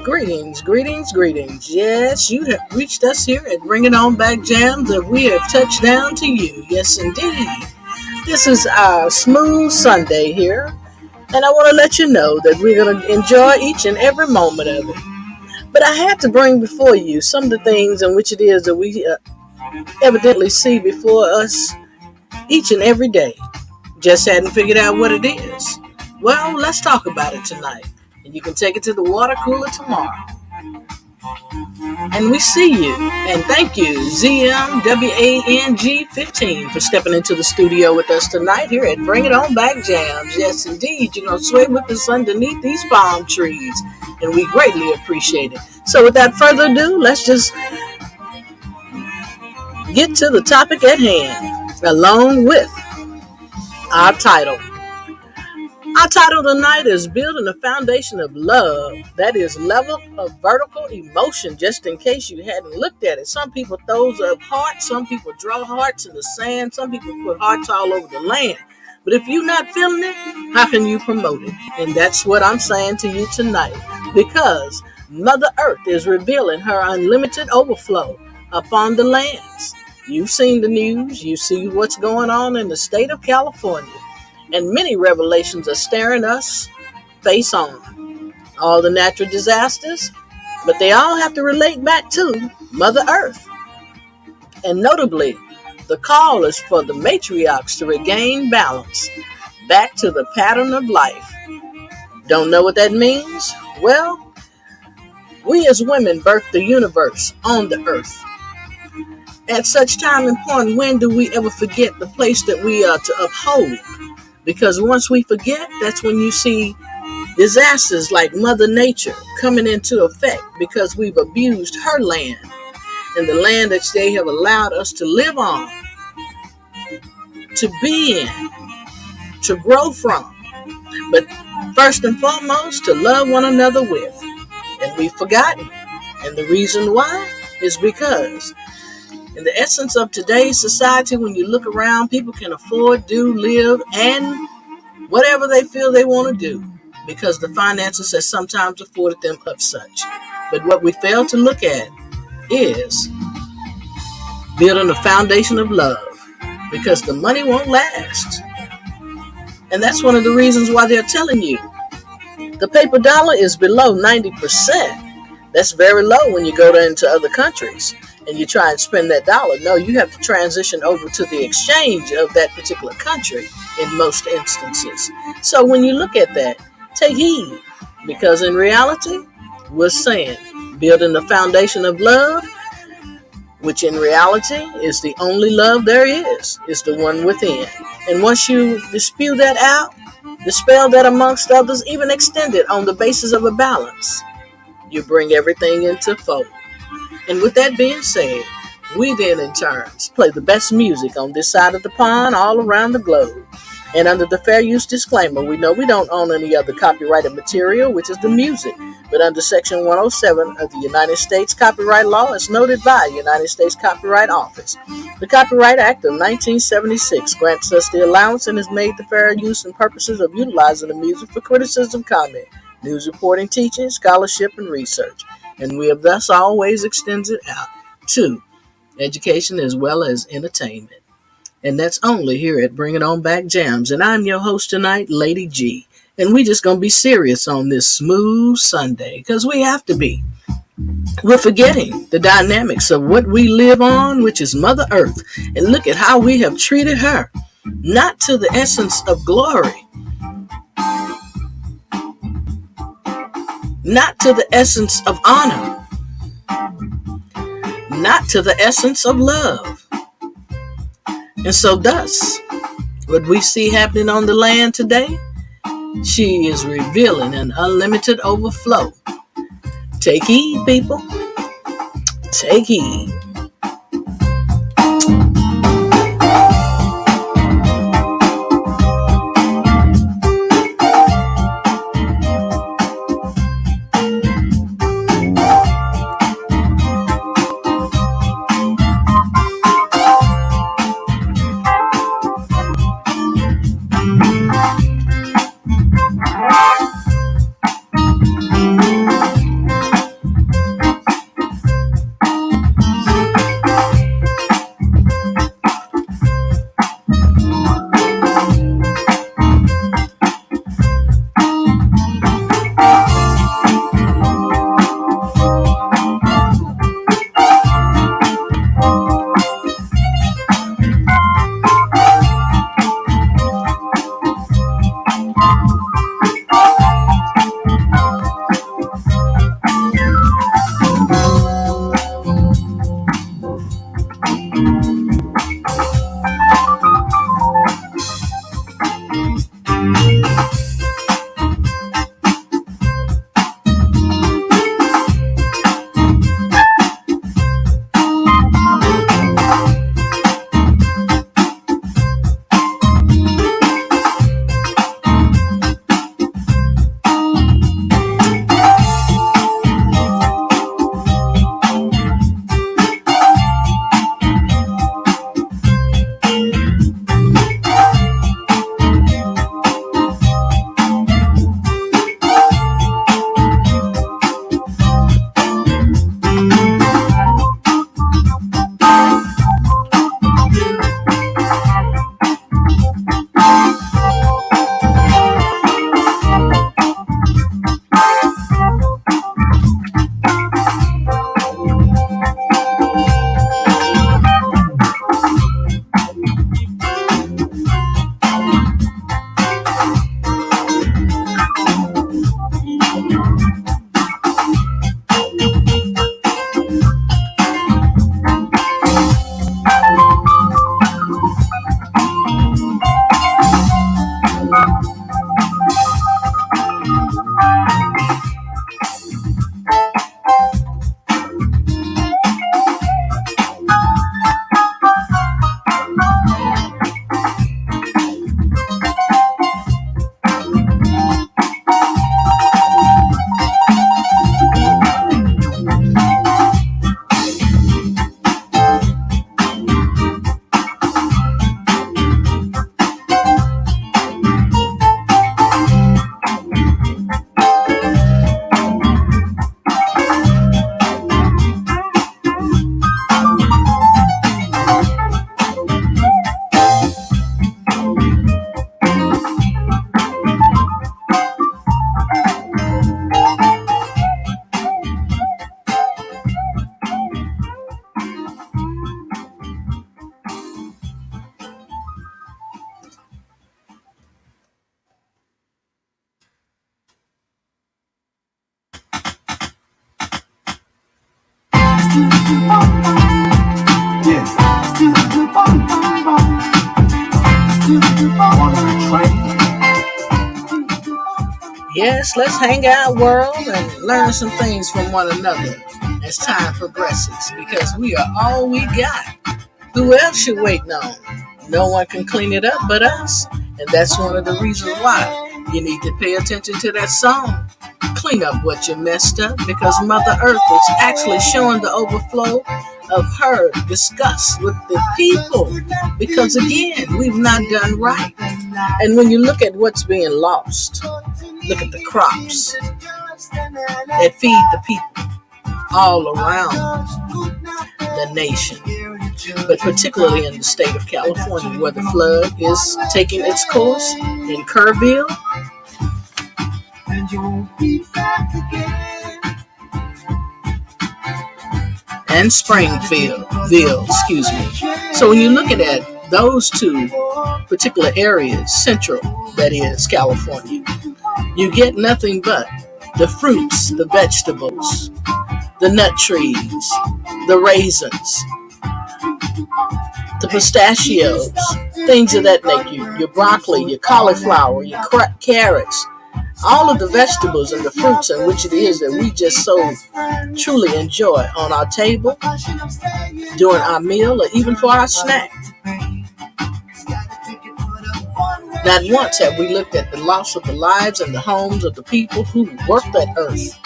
Greetings, greetings, greetings. Yes, you have reached us here at Bring It On Back Jams, and we have touched down to you. Yes, indeed. This is our smooth Sunday here, and I want to let you know that we're going to enjoy each and every moment of it. But I had to bring before you some of the things in which it is that we evidently see before us each and every day. Just hadn't figured out what it is. Well, let's talk about it tonight. And you can take it to the water cooler tomorrow. And we see you. And thank you, ZMWANG15, for stepping into the studio with us tonight here at Bring It On Back Jams. Yes, indeed. You're going to sway with us underneath these palm trees. And we greatly appreciate it. So without further ado, let's just get to the topic at hand, along with our title. Our title tonight is Building a Foundation of Love. That is level of vertical emotion, just in case you hadn't looked at it. Some people throw up hearts, some people draw hearts in the sand, some people put hearts all over the land. But if you're not feeling it, how can you promote it? And that's what I'm saying to you tonight. Because Mother Earth is revealing her unlimited overflow upon the lands. You've seen the news, you see what's going on in the state of California. And many revelations are staring us face on. All the natural disasters, but they all have to relate back to Mother Earth. And notably, the call is for the matriarchs to regain balance back to the pattern of life. Don't know what that means? Well, we as women birth the universe on the earth. At such time and point, when do we ever forget the place that we are to uphold? Because once we forget, that's when you see disasters like Mother Nature coming into effect because we've abused her land and the land that they have allowed us to live on, to be in, to grow from. But first and foremost, to love one another with. And we've forgotten. And the reason why is because in the essence of today's society, when you look around, people can afford, do, live, and whatever they feel they want to do because the finances have sometimes afforded them of such. But what we fail to look at is building a foundation of love because the money won't last. And that's one of the reasons why they're telling you the paper dollar is below 90%. That's very low when you go into other countries and you try and spend that dollar. No, you have to transition over to the exchange of that particular country in most instances. So when you look at that, take heed, because in reality, we're saying building the foundation of love, which in reality is the only love there is the one within. And once you dispel that out, dispel that amongst others, even extend it on the basis of a balance, you bring everything into fold. And with that being said, we then in turns play the best music on this side of the pond all around the globe. And under the fair use disclaimer, we know we don't own any other copyrighted material, which is the music. But under Section 107 of the United States Copyright Law, as noted by the United States Copyright Office, the Copyright Act of 1976 grants us the allowance and has made the fair use and purposes of utilizing the music for criticism, comment, news reporting, teaching, scholarship, and research. And we have thus always extended it out to education as well as entertainment. And that's only here at Bring It On Back Jams. And I'm your host tonight, Lady G. And we just going to be serious on this smooth Sunday because we have to be. We're forgetting the dynamics of what we live on, which is Mother Earth. And look at how we have treated her, not to the essence of glory, not to the essence of honor, not to the essence of love. And so thus, what we see happening on the land today, she is revealing an unlimited overflow. Take heed, people. Take heed. Yes, let's hang out, world, and learn some things from one another as time progresses because we are all we got. Who else you waiting on? No one can clean it up but us. And that's one of the reasons why you need to pay attention to that song. Clean up what you messed up because Mother Earth is actually showing the overflow of her disgust with the people. Because again, we've not done right. And when you look at what's being lost, look at the crops that feed the people all around the nation, but particularly in the state of California, where the flood is taking its course in Kerrville and Springfield, excuse me. So when you look at those two particular areas, central, that is California, you get nothing but the fruits, the vegetables, the nut trees, the raisins, the pistachios, things of that nature, your broccoli, your cauliflower, your carrots, all of the vegetables and the fruits in which it is that we just so truly enjoy on our table, during our meal, or even for our snack. Not once have we looked at the loss of the lives and the homes of the people who work that earth.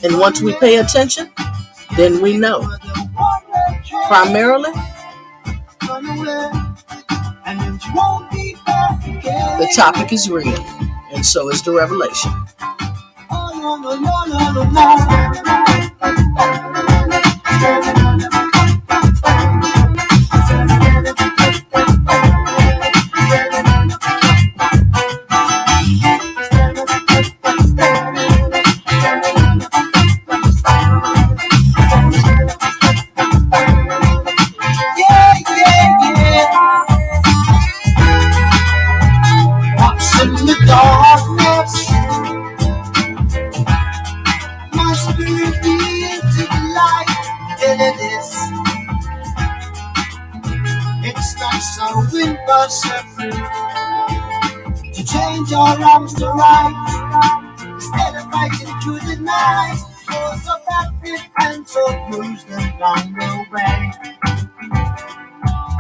And once we pay attention, then we know. Primarily, the topic is real, and so is the revelation. us separate, to change our wrongs to right, instead of fighting through the night. For so rapid and so bruised along the way,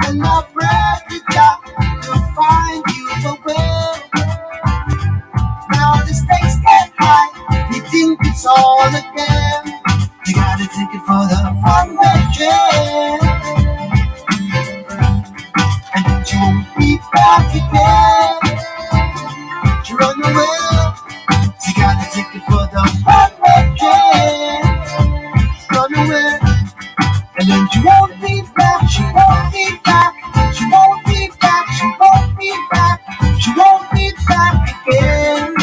and I pray to God to find you a way. Now the stakes get high, you think it's all again. You gotta take it for the one-way train, and you won't be back again. You run away, you gotta take it for the one-way train. Run away, and then you won't be back, you won't be back, you won't be back, you won't be back, you won't be back again.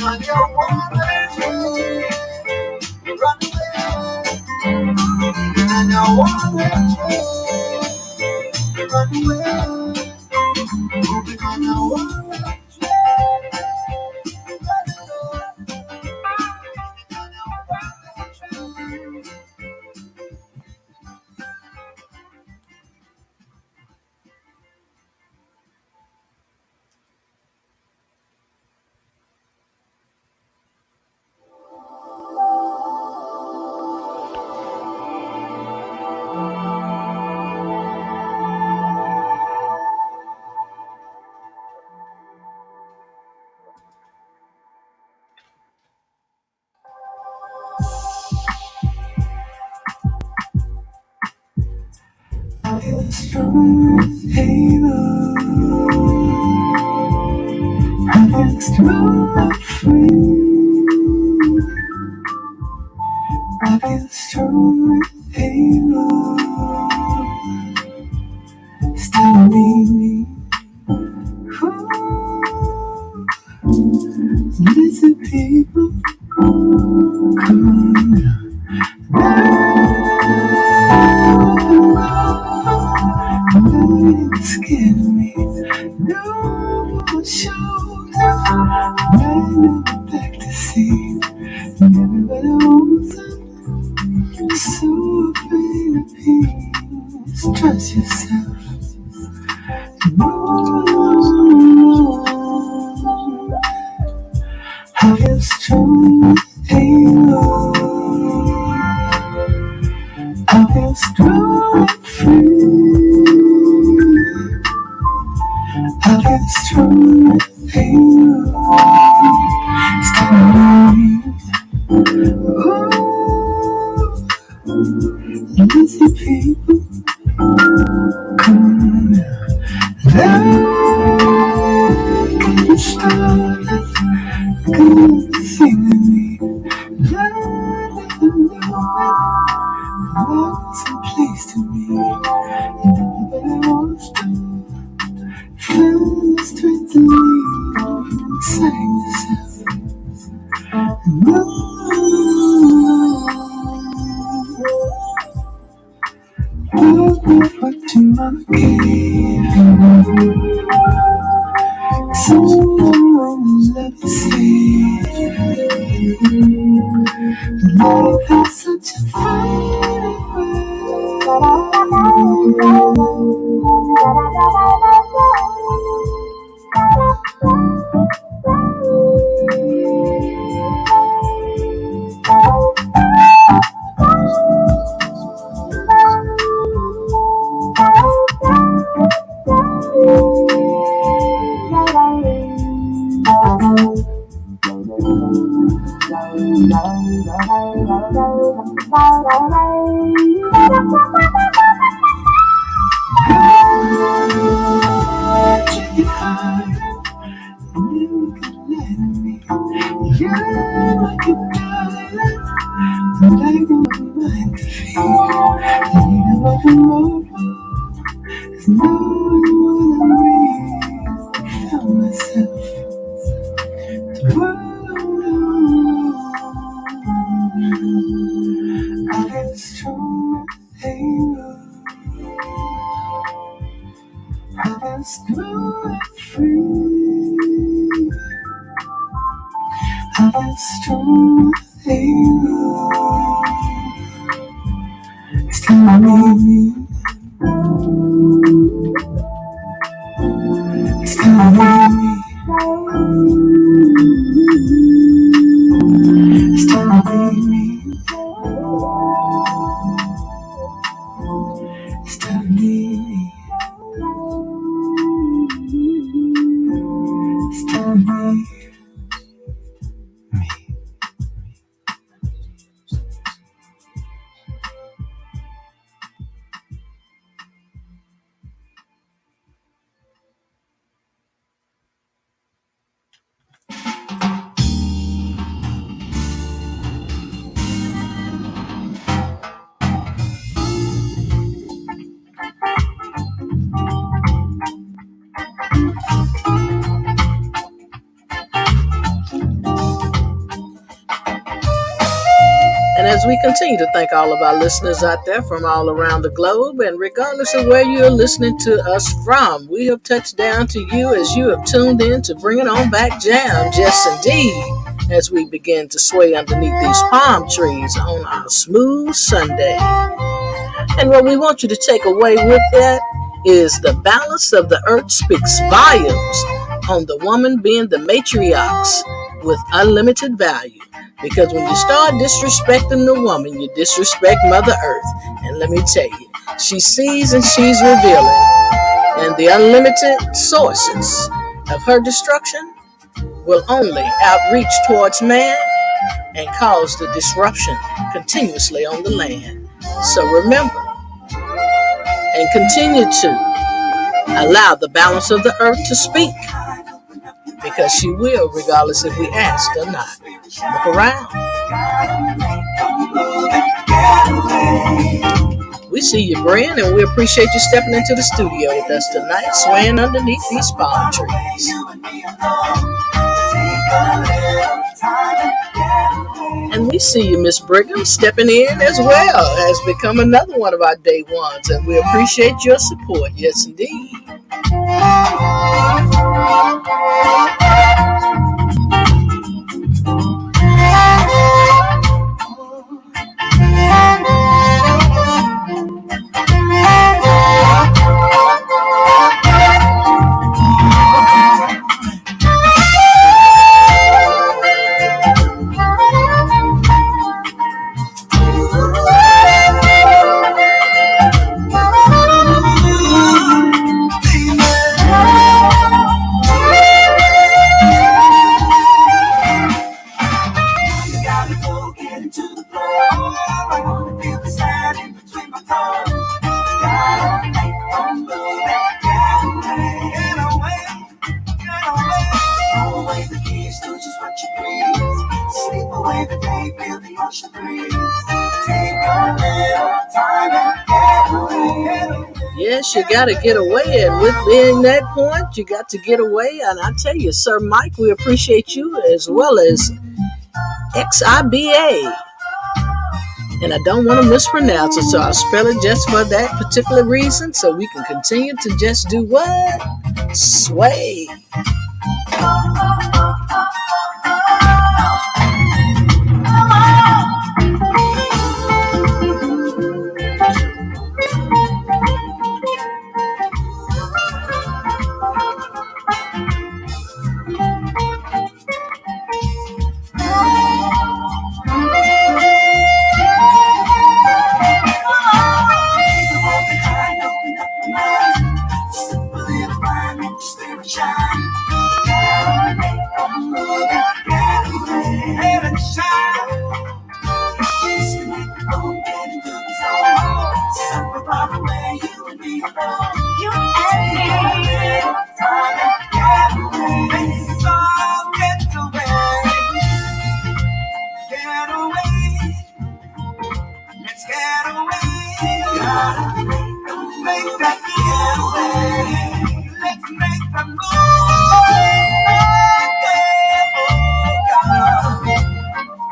On your one-way train, run away, and your one-way train, run away, moving on your one-way train, run away, on your one-way train. I feel strong and able, I feel strong and free, I feel strong and able, standing me. Listen, people, come on now. Don't scare me. No more shoulders. Right back to see. Everybody wants it. So afraid of peace. Trust yourself. No. I feel strong and able. I feel strong and free. I feel strong and able. Standing me. Listen, people, come on now. Love can start us. Good thing in me. Love never know it. Love's a place to be. And everybody wants to feel the strength to leave inside yourself. And love is what you wanna give. Someone love you see. Life has such a funny And as we continue to thank all of our listeners out there from all around the globe, and regardless of where you're listening to us from, we have touched down to you as you have tuned in to Bring It On Back Jams. Yes, indeed, as we begin to sway underneath these palm trees on our smooth Sunday. And what we want you to take away with that is the balance of the earth speaks volumes on the woman being the matriarchs with unlimited value. Because when you start disrespecting the woman, you disrespect Mother Earth. And let me tell you, she sees and she's revealing. And the unlimited sources of her destruction will only outreach towards man and cause the disruption continuously on the land. So remember and continue to allow the balance of the earth to speak, because she will, regardless if we ask or not. Look around. We see you, Brian, and we appreciate you stepping into the studio with us tonight, swaying underneath these palm trees. And we see you, Miss Brigham, stepping in as well, has become another one of our day ones, and we appreciate your support. Yes, indeed. Yes, you got to get away, and with being that point, you got to get away. And I tell you, Sir Mike, we appreciate you, as well as XIBA. And I don't want to mispronounce it, so I'll spell it just for that particular reason, so we can continue to just do what? Sway.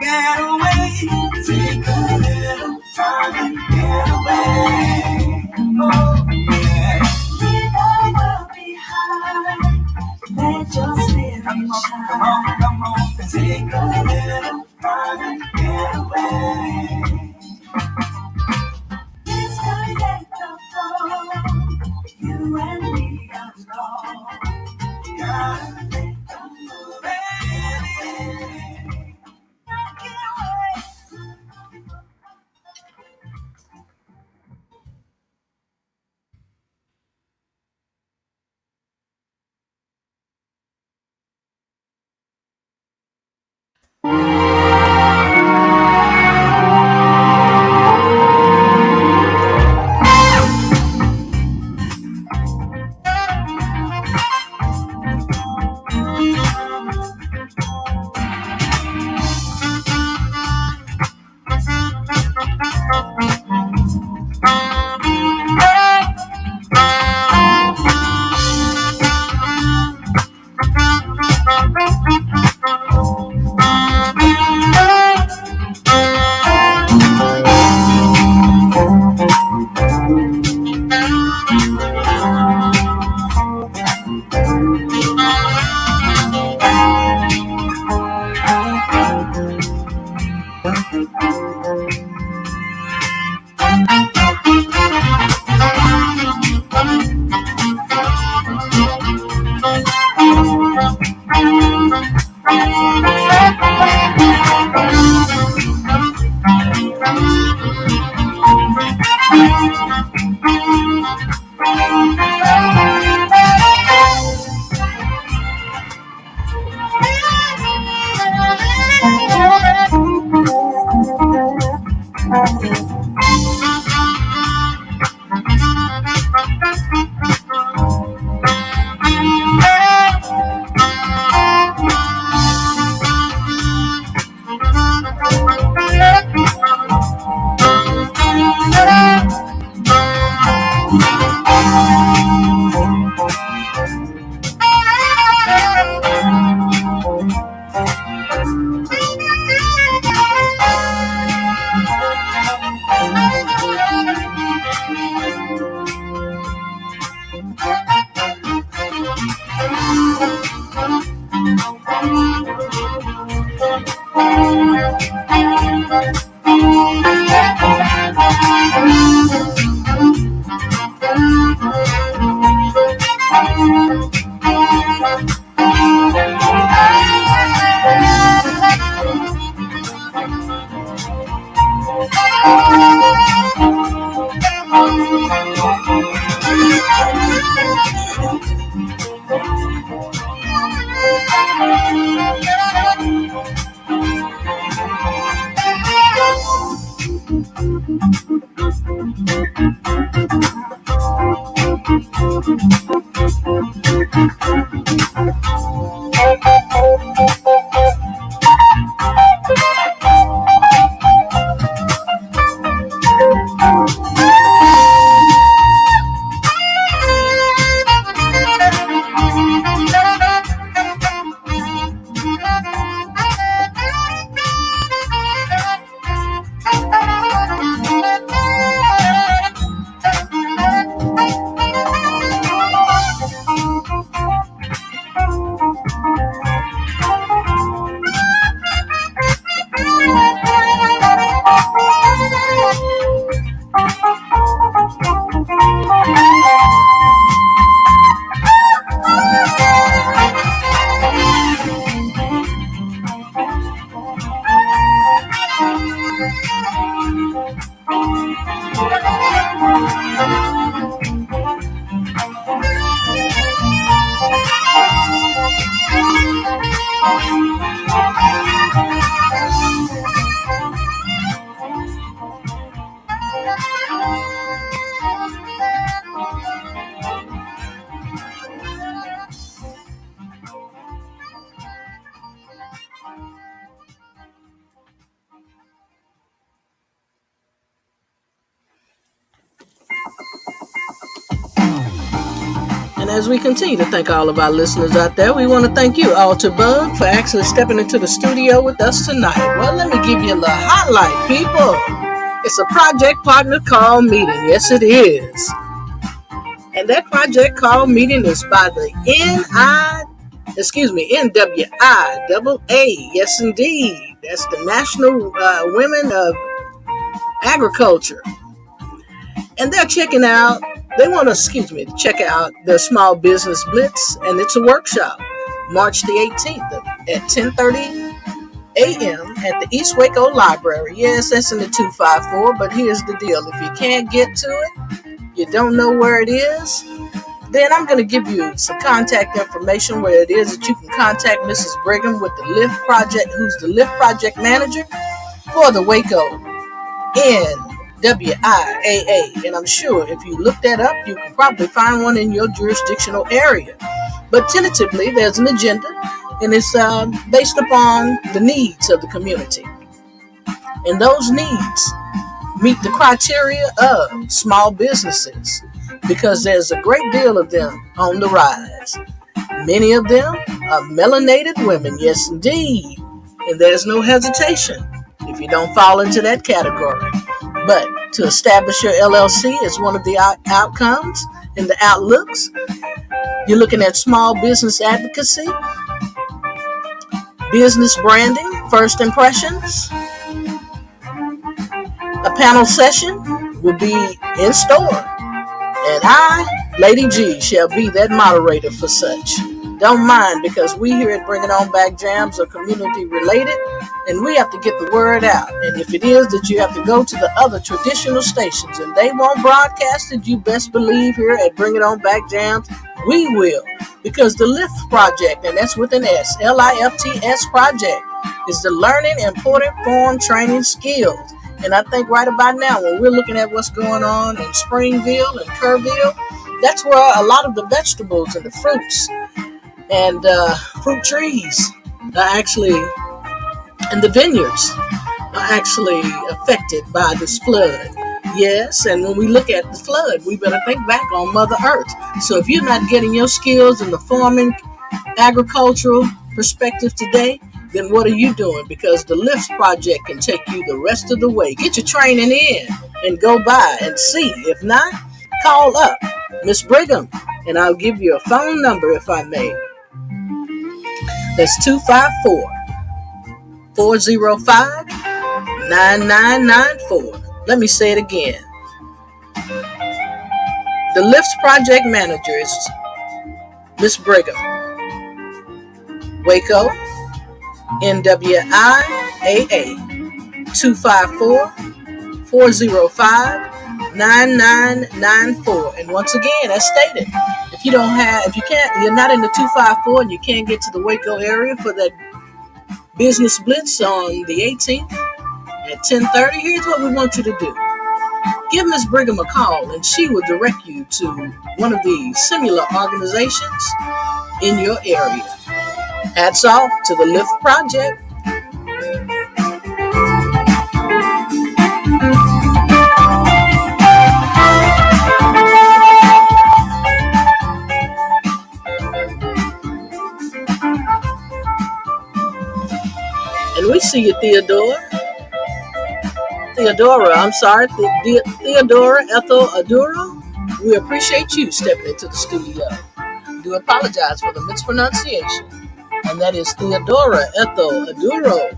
Get away, take a little time and get away. Oh, yeah. Leave the world behind. Let your spirit shine. Come on, take a little time and get away. Disconnect the phone. You and me are strong. Gotta make a move. Get away. as we continue to thank all of our listeners out there, we want to thank you, Alter Bug, for actually stepping into the studio with us tonight. Well, let me give you a little highlight, people. It's a project partner call meeting. Yes, it is. And that project call meeting is by the NWIAA. Yes, indeed. That's the National Women of Agriculture. And they're checking out, they want to check out the Small Business Blitz, and it's a workshop, March the 18th at 10:30 a.m. at the East Waco Library. Yes, that's in the 254, but here's the deal. If you can't get to it, you don't know where it is, then I'm going to give you some contact information where it is that you can contact Mrs. Brigham with the Lift Project, who's the Lift Project Manager for the Waco NWIAA. And I'm sure if you look that up, you can probably find one in your jurisdictional area. But tentatively, there's an agenda, and it's based upon the needs of the community. And those needs meet the criteria of small businesses, because there's a great deal of them on the rise. Many of them are melanated women, yes indeed, and there's no hesitation if you don't fall into that category. But to establish your LLC is one of the outcomes and the outlooks. You're looking at small business advocacy, business branding, first impressions. A panel session will be in store, and I, Lady G, shall be that moderator for such. Don't mind, because we here at Bring It On Back Jams are community related, and we have to get the word out. And if it is that you have to go to the other traditional stations and they won't broadcast it, you best believe here at Bring It On Back Jams, we will. Because the LIFT Project, and that's with an S, LIFTS Project, is the Learning Important Form Training Skills. And I think right about now, when we're looking at what's going on in Springville and Kerrville, that's where a lot of the vegetables and the fruits and fruit trees are actually, and the vineyards are actually affected by this flood. Yes, and when we look at the flood, we better think back on Mother Earth. So if you're not getting your skills in the farming, agricultural perspective today, then what are you doing? Because the LIFT Project can take you the rest of the way. Get your training in and go by and see. If not, call up Miss Brigham, and I'll give you a phone number if I may. That's 254-405-9994. Let me say it again. The LIFT Project Manager is Miss Brigham. Waco, NWIAA, 254-405-9994. And once again, as stated, you're not in the 254 and you can't get to the Waco area for that business blitz on the 18th at 10:30, here's what we want you to do. Give Ms. Brigham a call, and she will direct you to one of the similar organizations in your area. Hats off to the LIFT Project. And we see you, Theodora Ethel Aduro. We appreciate you stepping into the studio. Do apologize for the mispronunciation. And that is Theodora Ethel Aduro.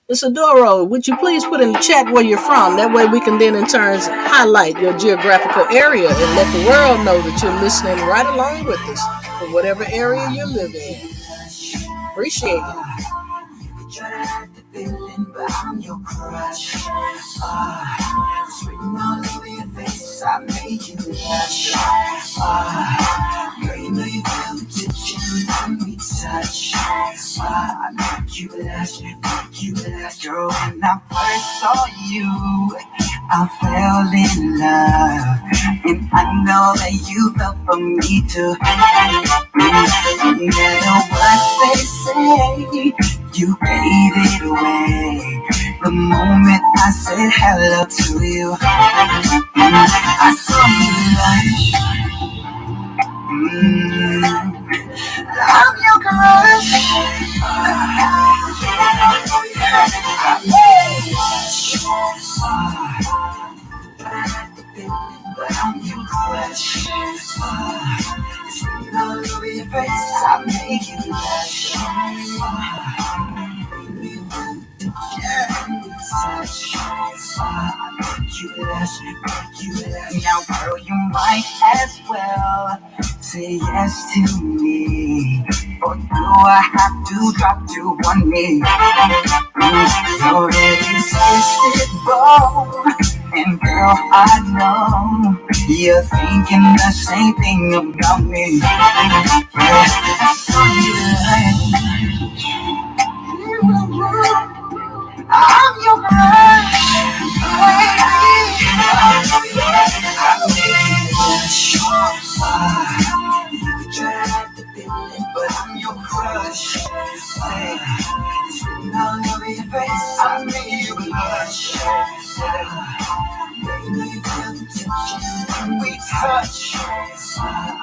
Miss Adoro, would you please put in the chat where you're from? That way we can then in turn highlight your geographical area and let the world know that you're listening right along with us from whatever area you live in. Appreciate it. I'm your crush. Written all over your face, I made you blush. Girl, you know you feel the tension when we touch. I make you blush, girl. When I first saw you, I fell in love, and I know that you felt for me too. No matter what they say, you gave it away. The moment I said hello to you, I saw you blush. I'm your crush. But I'm your crush. It's written all over your face. I make you blush. Now, girl, you might as well say yes to me. Or do I have to drop to one knee? You're irresistible. And girl, I know you're thinking the same thing about me. Yeah, so I'm your crush. But I'm your crush. It's written all over your face. I made you blush. Baby, you feel the tension when we touch. I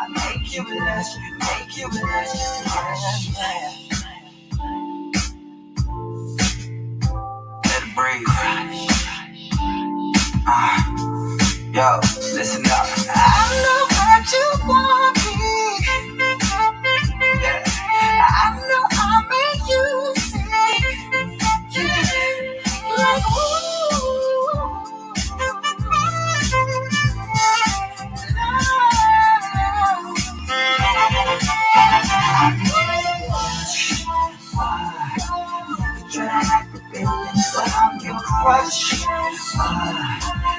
make you blush, make you blush. Let it breathe. Yo, listen up. I know what you want me. Yeah. I know I'll make you sing. Yeah. Like but I'm your crush.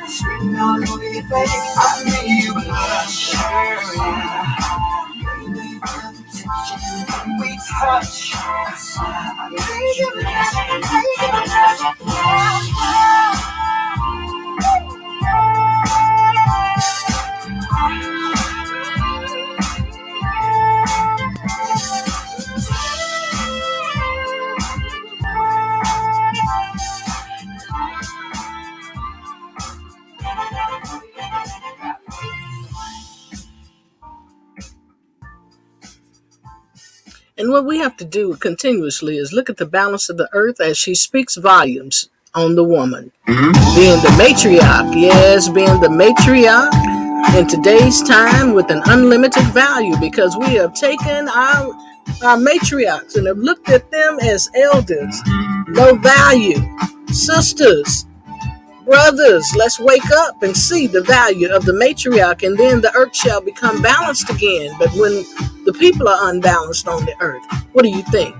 It's written all over your face. I made you blush. When we touch, I made you blush. And what we have to do continuously is look at the balance of the earth as she speaks volumes on the woman. Being the matriarch, yes, being the matriarch in today's time with an unlimited value, because we have taken our matriarchs and have looked at them as elders, low value, sisters, brothers. Let's wake up and see the value of the matriarch, and then the earth shall become balanced again. But when the people are unbalanced on the earth, what do you think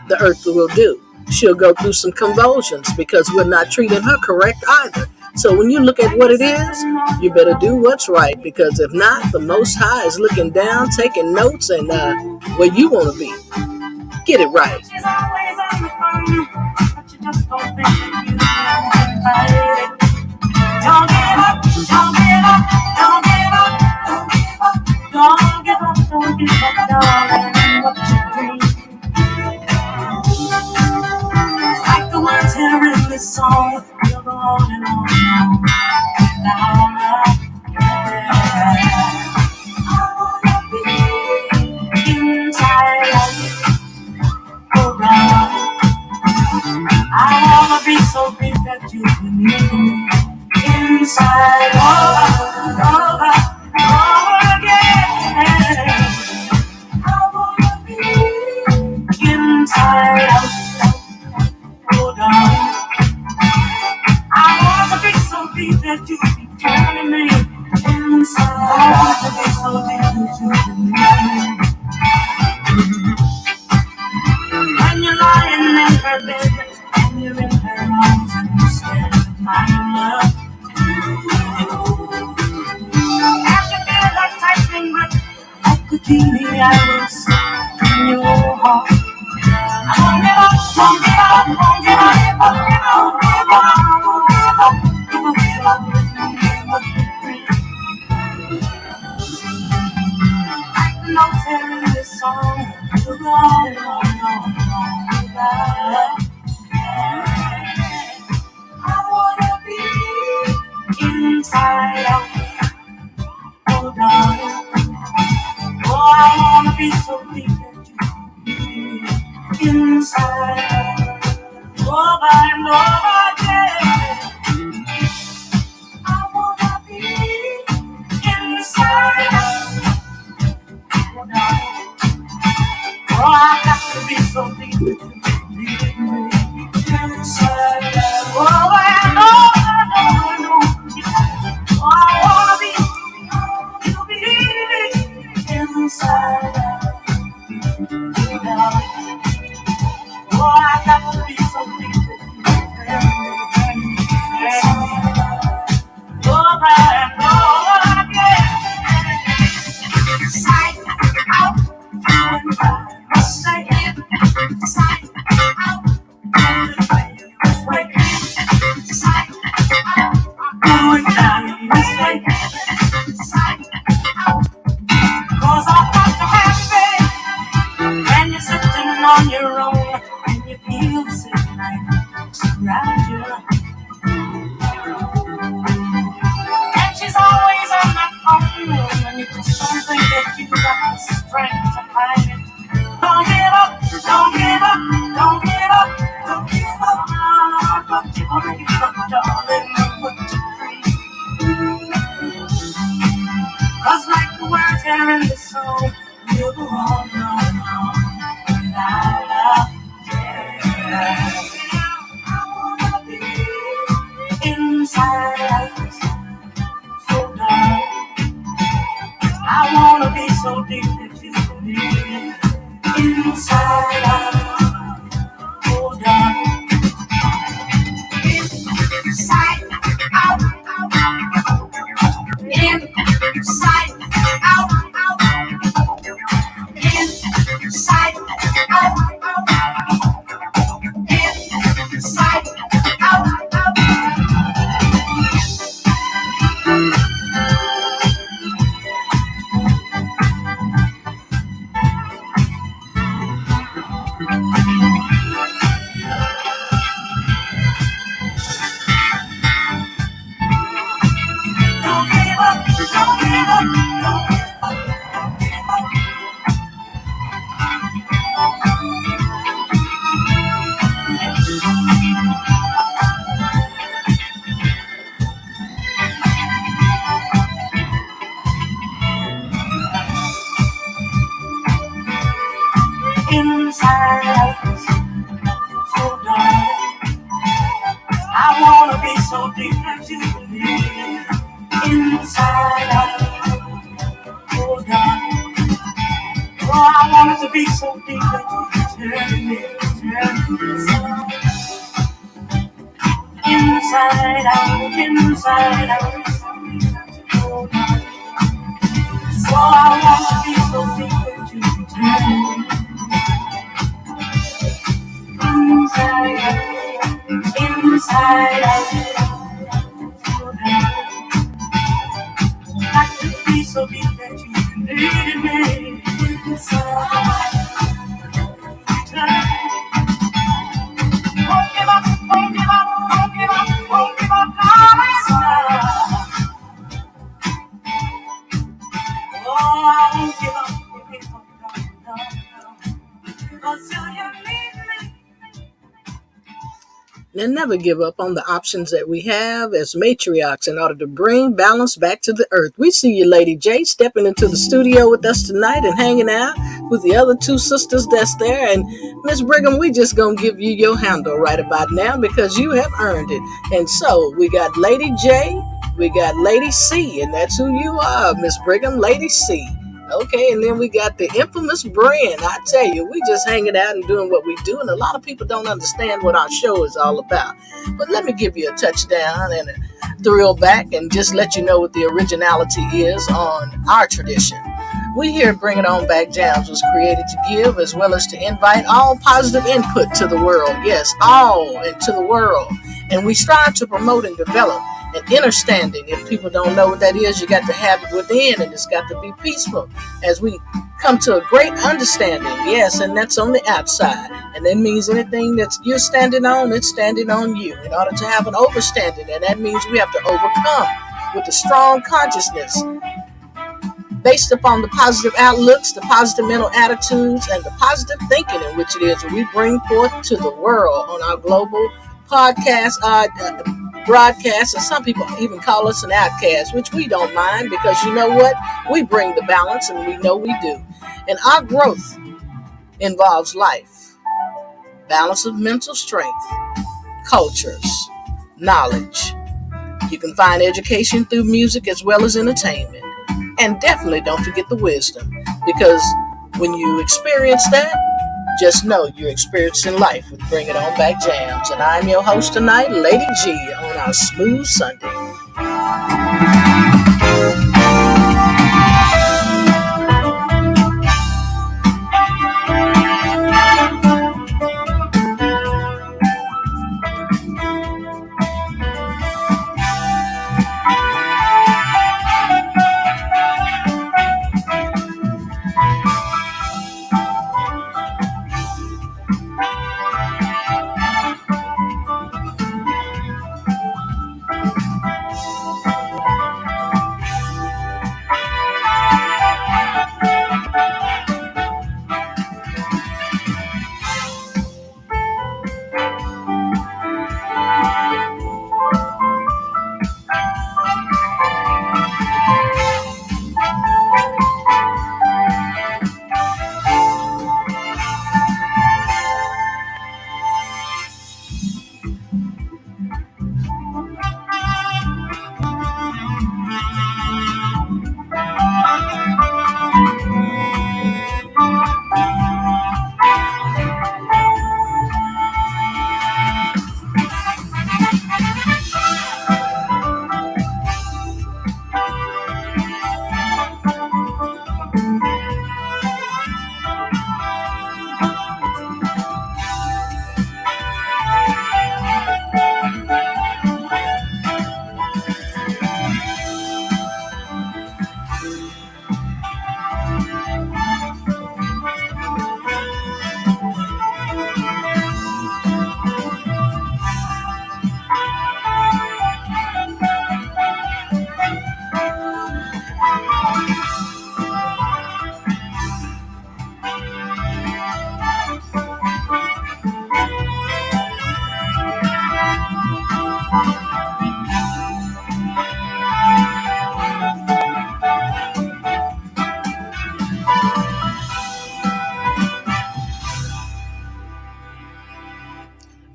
the earth will do? She'll go through some convulsions because we're not treating her correct either. So when you look at what it is, you better do what's right, because if not, the Most High is looking down, taking notes, and where you want to be. Get it right. Don't give up, don't give up, don't give up, don't give up, don't give up, darling, what you dream. Like the words here in this song, you'll go on and on and on. I wanna be inside of you, around. I wanna be so big that you can need me. Inside over again. I wanna be inside out, hold on. I wanna be so deep that you keep turning me inside. I wanna be so deep that you can leave. When you're lying in her bed and you're in her arms and you stand with my love. Like a genie, I will sit in your heart. I won't give up, won't give up, won't give up, won't give up, won't give up, won't give up, won't give up, like the notes here in this song, you're on and on and on. be so deep that you inside. Over and over again. I wanna be inside. Oh, I got to be so deep that you inside. Over and over. Oh, I wanna be inside. Oh, I got to be so deep that you over and over again. Inside, out, stay inside, out, this way, inside, out, going down this way, inside, out. 'Cause I got to have faith when you're sitting on your own and you feel the same night around you. And she's always on that phone and you just don't think that you got the strength to fight it. Don't give up, don't give up, don't give up, don't give up. Don't give up, darling, what you dream. 'Cause like the words here in the song, you'll go on and on without love. Yeah. I wanna be inside out, so dark. I wanna be so deep that you believe. Inside out, oh dark. Inside out, inside out, inside out, inside out. Don't give up, don't give up, don't give up, don't give up. Inside out, so dark. I wanna be so deep that you believe. Inside out, oh dark. Oh, I want it to be so deep that you turn me inside out, inside out. Oh dark. So I want to be so deep that you turn me inside out, inside out. I could be so deep that you needed me inside. Won't give up, won't give up, won't give up, won't give up, darling. Oh, I won't give up, until you need me. And never give up on the options that we have as matriarchs in order to bring balance back to the earth. We see you, Lady J, stepping into the studio with us tonight and hanging out with the other two sisters that's there. And Miss Brigham, we just gonna give you your handle right about now because you have earned it. And so we got Lady J, we got Lady C, and that's who you are, Miss Brigham, Lady C. Okay, and then we got the infamous Bren. I tell you, we just hanging out and doing what we do, and a lot of people don't understand what our show is all about. But let me give you a touchdown and a thrill back and just let you know what the originality is on our tradition. We here at Bring It On Back JAMS was created to give as well as to invite all positive input to the world. Yes, all into the world. And we strive to promote and develop an understanding. If people don't know what that is, you got to have it within, and it's got to be peaceful as we come to a great understanding. Yes, and that's on the outside. And that means anything that you're standing on, it's standing on you. In order to have an overstanding, and that means we have to overcome with a strong consciousness based upon the positive outlooks, the positive mental attitudes, and the positive thinking in which it is that we bring forth to the world on our global podcast broadcast. And some people even call us an outcast, which we don't mind, because you know what? We bring the balance, and we know we do. And our growth involves life, balance of mental strength, cultures, knowledge. You can find education through music as well as entertainment. And definitely don't forget the wisdom, because when you experience that, just know you're experiencing life with Bring It On Back Jams. And I'm your host tonight, Lady G, on our Smooth Sunday.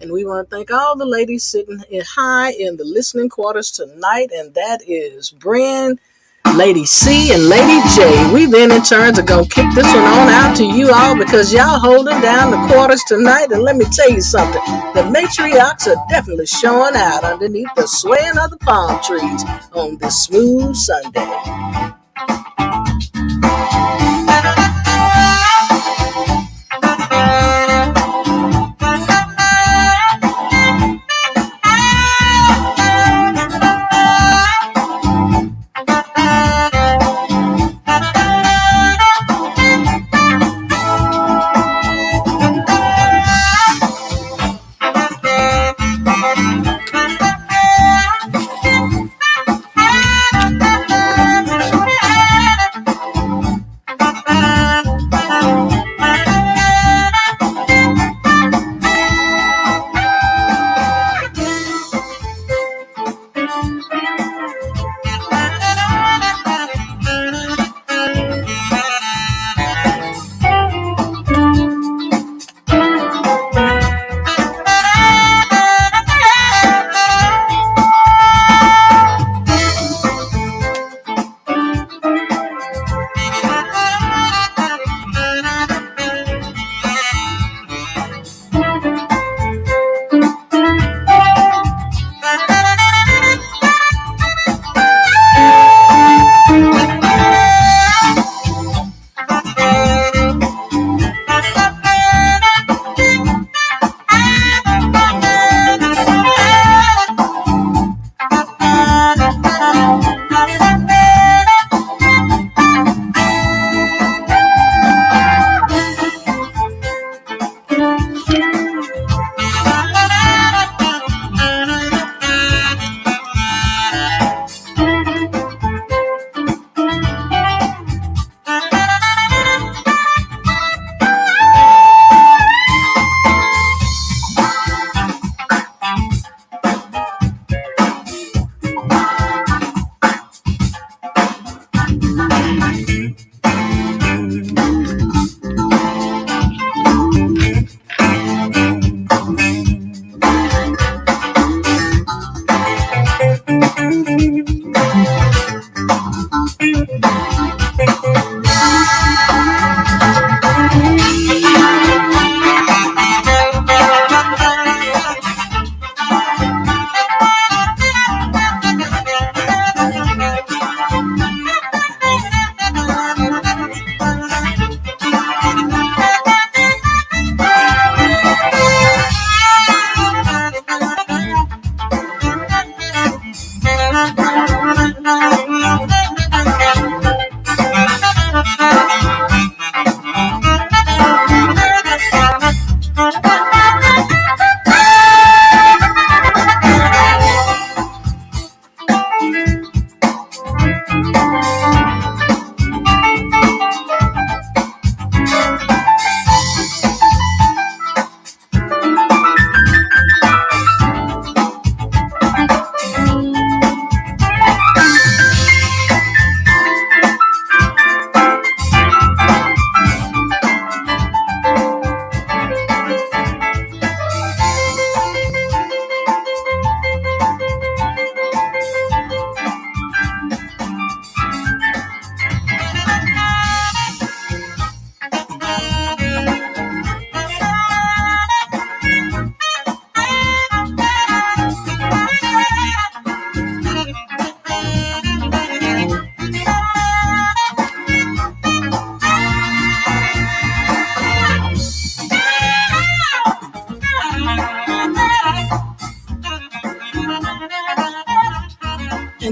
And we want to thank all the ladies sitting high in the listening quarters tonight, and that is Bren, Lady C, and Lady J. We then in turns are going to kick this one on out to you all, because y'all holding down the quarters tonight. And let me tell you something, the Matriarchs are definitely showing out underneath the swaying of the palm trees on this smooth Sunday.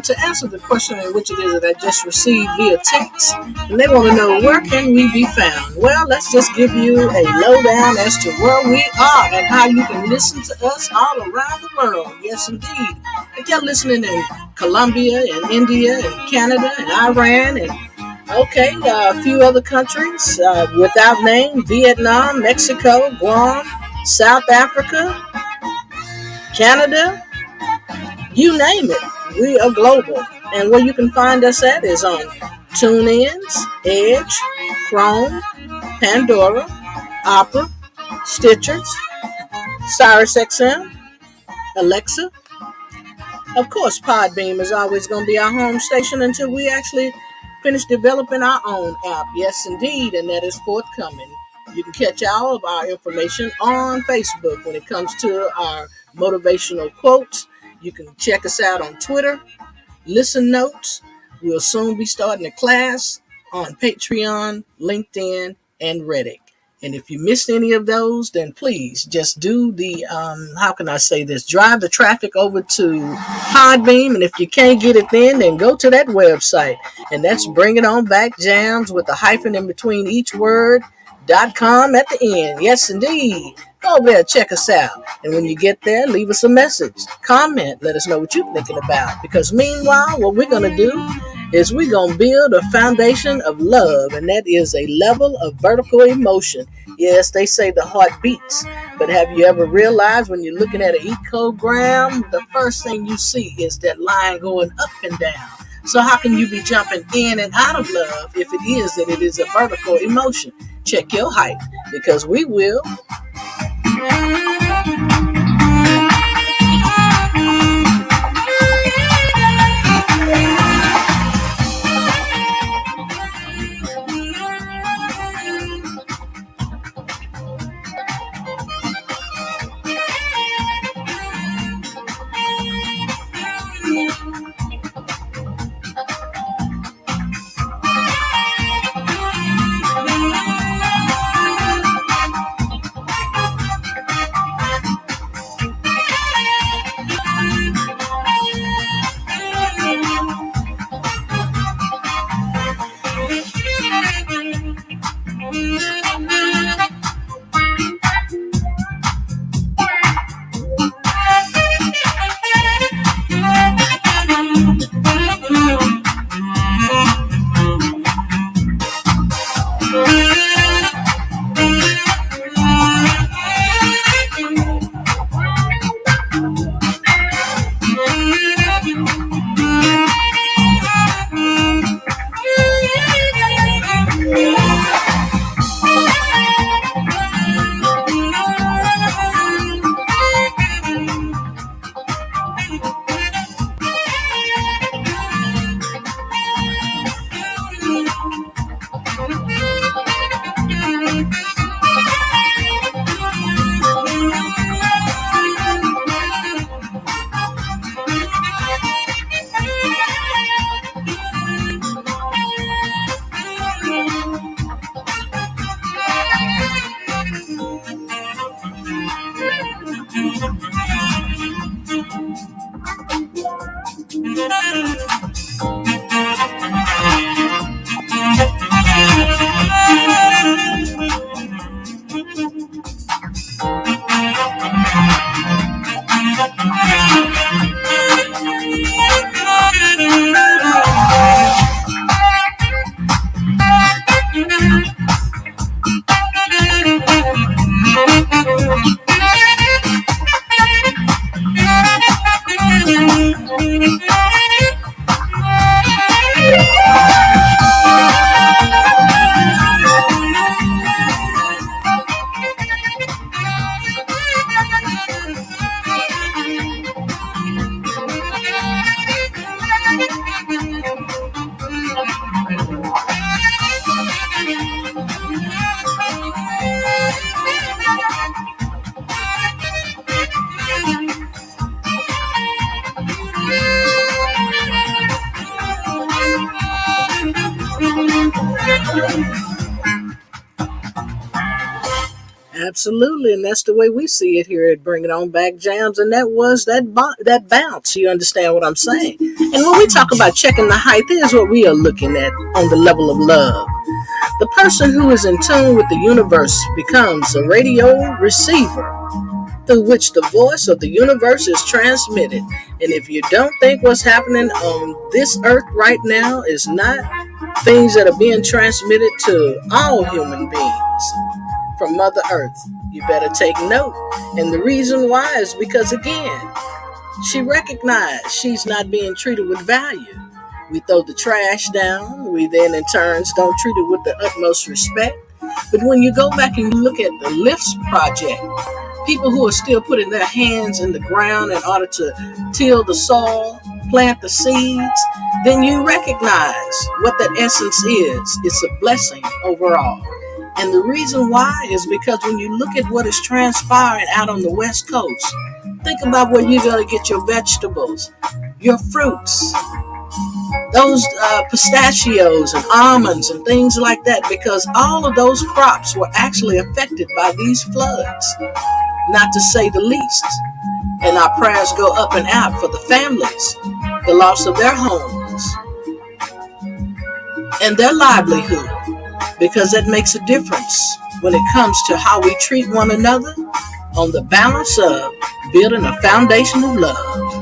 to answer the question in which it is that I just received via text, and they want to know where can we be found. Well, let's just give you a lowdown as to where we are and how you can listen to us all around the world. Yes, indeed. If you're listening in Colombia and India and Canada and Iran and a few other countries without name: Vietnam, Mexico, Guam, South Africa, Canada, you name it. We are global. And where you can find us at is on TuneIns, Edge, Chrome, Pandora, Opera, Stitchers, SiriusXM, Alexa. Of course, Podbeam is always going to be our home station until we actually finish developing our own app. Yes, indeed, and that is forthcoming. You can catch all of our information on Facebook when it comes to our motivational quotes. You can check us out on Twitter, Listen Notes. We'll soon be starting a class on Patreon, LinkedIn, and Reddit. And if you missed any of those, then please just do the, how can I say this, drive the traffic over to Podbeam. And if you can't get it then go to that website. And that's Bring It On Back Jams with a hyphen in between each word.com at the end. Yes, indeed. Go over there, check us out. And when you get there, leave us a message, comment, let us know what you're thinking about. Because meanwhile, what we're going to do is we're going to build a foundation of love, and that is a level of vertical emotion. Yes, they say the heart beats, but have you ever realized when you're looking at an ecogram, the first thing you see is that line going up and down. So how can you be jumping in and out of love if it is that it is a vertical emotion? Check your height, because we will. Absolutely, and that's the way we see it here at Bring It On Back Jams, and that was that bounce. You understand what I'm saying? And when we talk about checking the height, here's what we are looking at on the level of love. The person who is in tune with the universe becomes a radio receiver through which the voice of the universe is transmitted. And if you don't think what's happening on this earth right now is not things that are being transmitted to all human beings from Mother Earth, you better take note. And the reason why is because, again, she recognized she's not being treated with value. We throw the trash down. We then, in turns, don't treat it with the utmost respect. But when you go back and you look at the Lifts Project, people who are still putting their hands in the ground in order to till the soil, plant the seeds, then you recognize what that essence is. It's a blessing overall. And the reason why is because when you look at what is transpiring out on the West Coast, think about where you're going to get your vegetables, your fruits, those pistachios and almonds and things like that, because all of those crops were actually affected by these floods, not to say the least. And our prayers go up and out for the families, the loss of their homes and their livelihood, because that makes a difference when it comes to how we treat one another on the balance of building a foundation of love.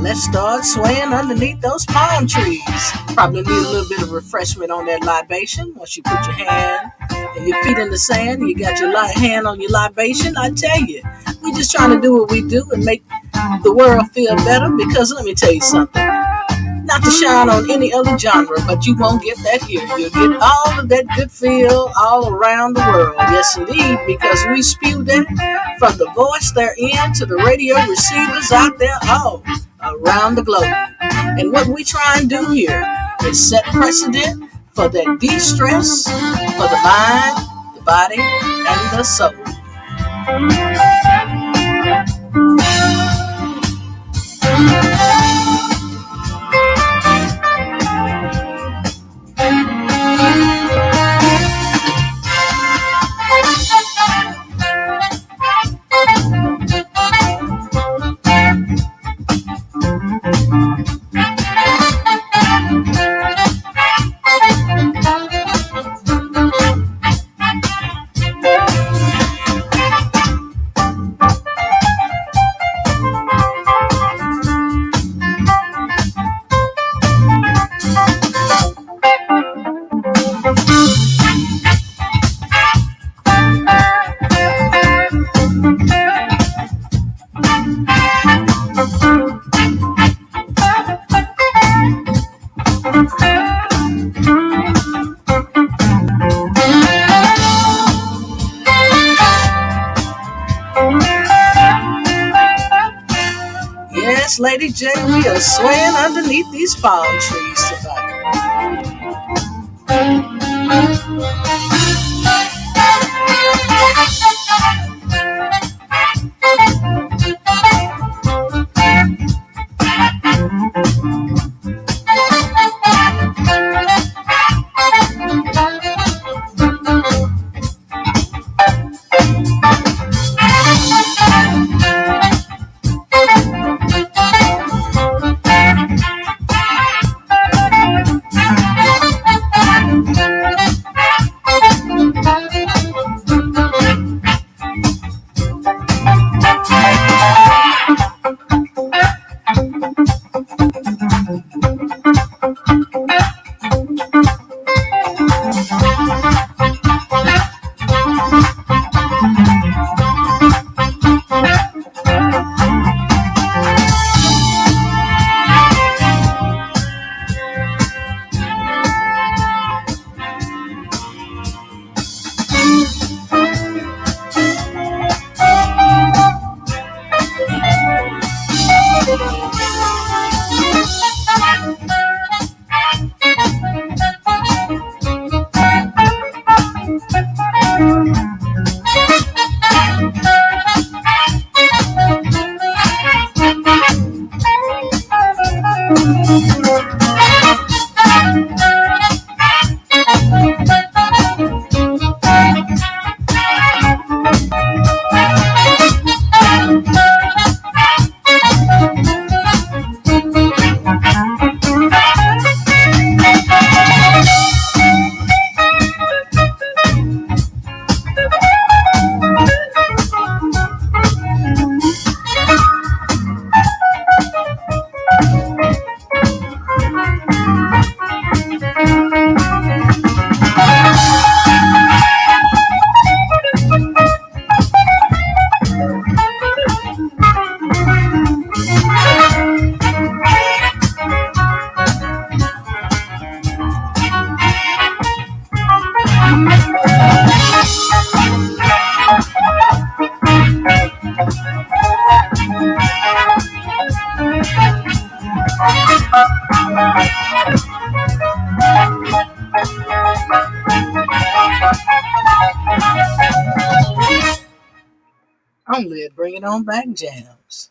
let's start swaying underneath those palm trees. Probably need a little bit of refreshment on that libation. Once you put your hand and your feet in the sand, you got your hand on your libation. I tell you, we just trying to do what we do and make the world feel better. Because let me tell you something. Not to shine on any other genre, but you won't get that here. You'll get all of that good feel all around the world. Yes, indeed, because we spew that from the voice they're in to the radio receivers out there all around the globe. And what we try and do here is set precedent for that de-stress for the mind, the body, and the soul. Yes, Lady J, we are swaying underneath these palm trees tonight. Only at Bring It On Back Jams.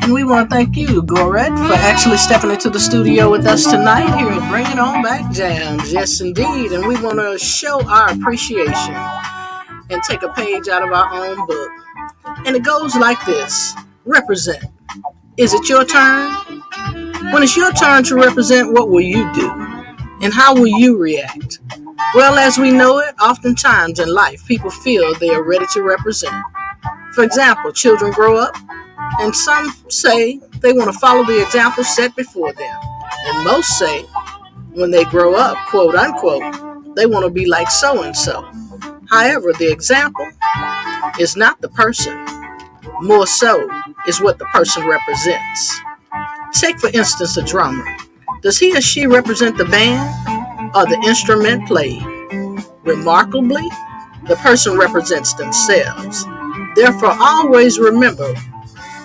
And we want to thank you, Gorette, for actually stepping into the studio with us tonight here at Bring It On Back Jams. Yes, indeed. And we want to show our appreciation and take a page out of our own book. And it goes like this. Represent. Is it your turn? When it's your turn to represent, what will you do? And how will you react? Well, as we know it, oftentimes in life, people feel they are ready to represent. For example, children grow up, and some say they want to follow the example set before them. And most say when they grow up, quote unquote, they want to be like so and so. However, the example is not the person, more so is what the person represents. Take, for instance, a drummer. Does he or she represent the band or the instrument played? Remarkably, the person represents themselves. Therefore, always remember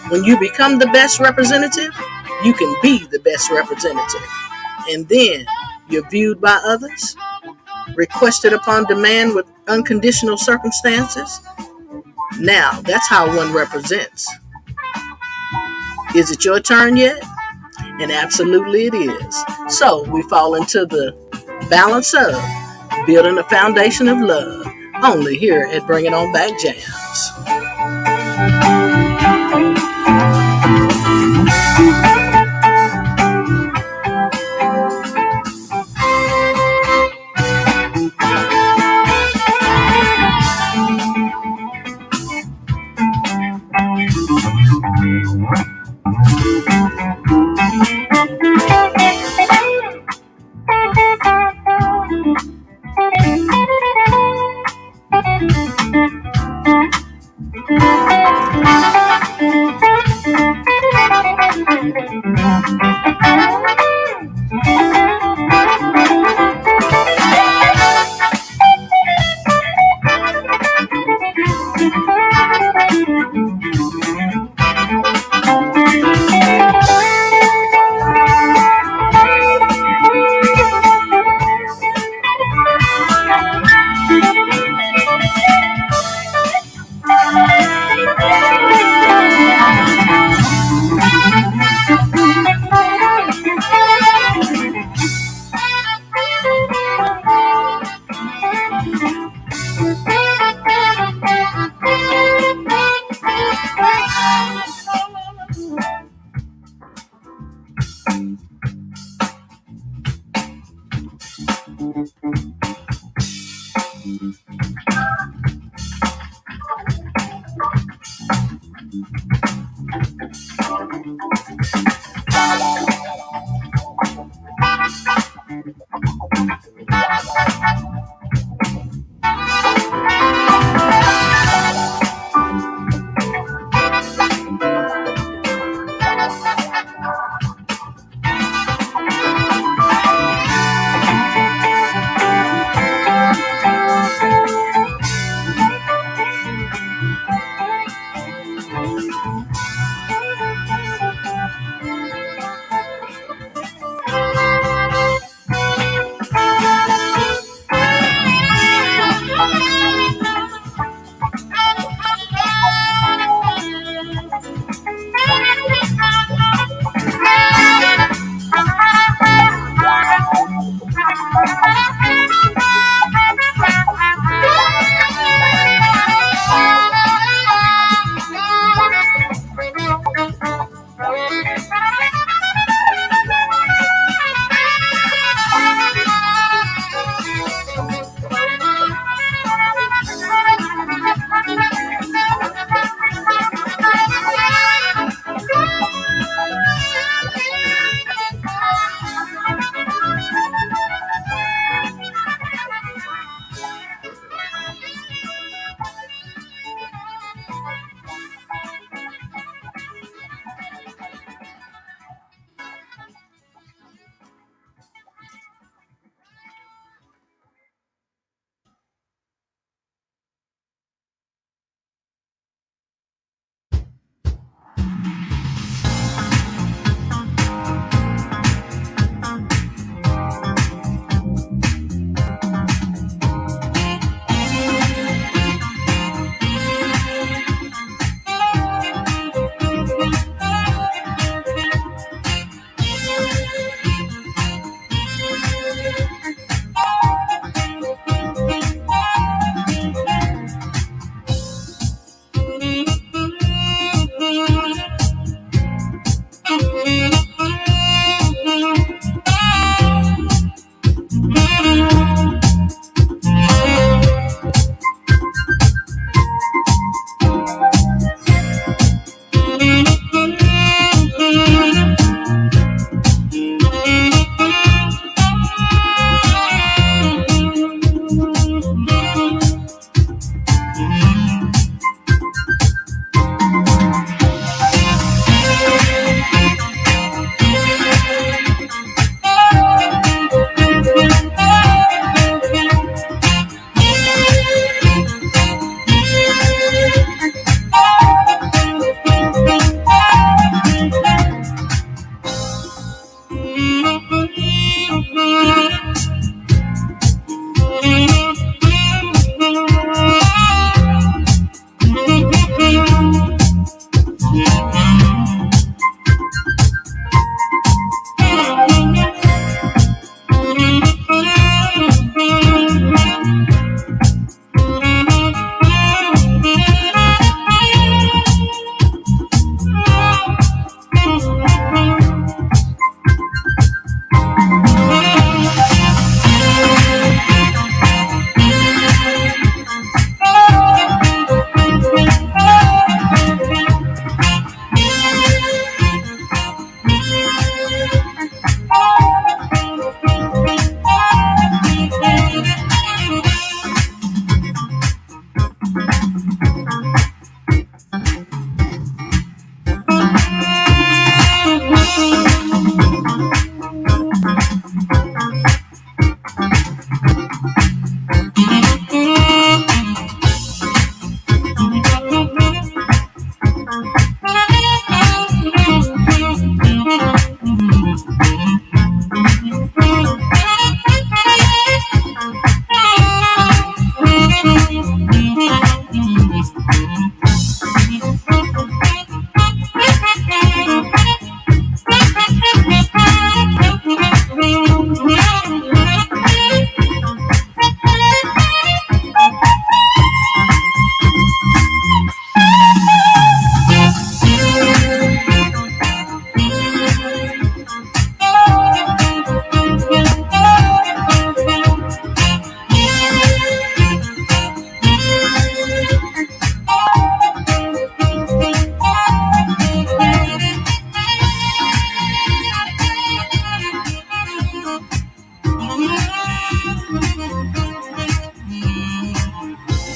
when you become the best representative, you can be the best representative. And then you're viewed by others, requested upon demand with unconditional circumstances. Now, that's how one represents. Is it your turn yet? And absolutely it is. So we fall into the balance of building a foundation of love, only here at Bring It On Back Jams.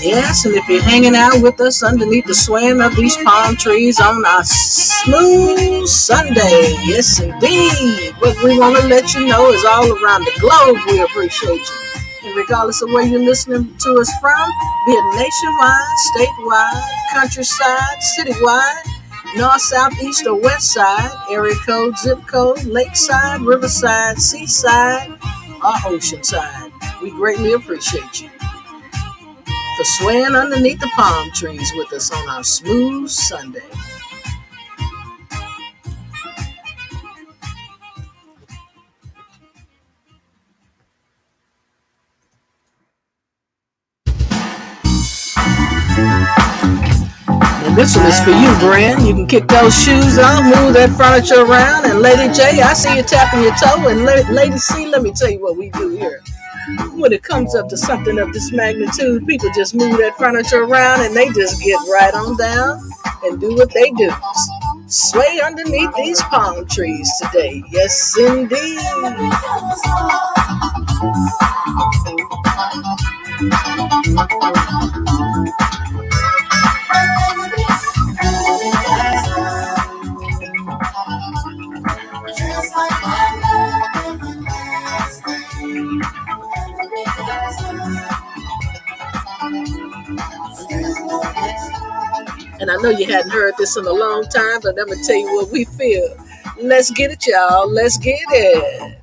Yes, and if you're hanging out with us underneath the swaying of these palm trees on our smooth Sunday, yes indeed. What we want to let you know is all around the globe we appreciate you. And regardless of where you're listening to us from, be it nationwide, statewide, countryside, citywide, north, south, east, or west side, area code, zip code, lakeside, riverside, seaside, or oceanside, we greatly appreciate you for swaying underneath the palm trees with us on our smooth Sunday. And this one is for you, Bran. You can kick those shoes off, move that furniture around, and Lady J, I see you tapping your toe, and Lady C, let me tell you what we do here. When it comes up to something of this magnitude, people just move that furniture around and they just get right on down and do what they do. Sway underneath these palm trees today. Yes, indeed. And I know you hadn't heard this in a long time, but I'm going to tell you what we feel. Let's get it, y'all. Let's get it.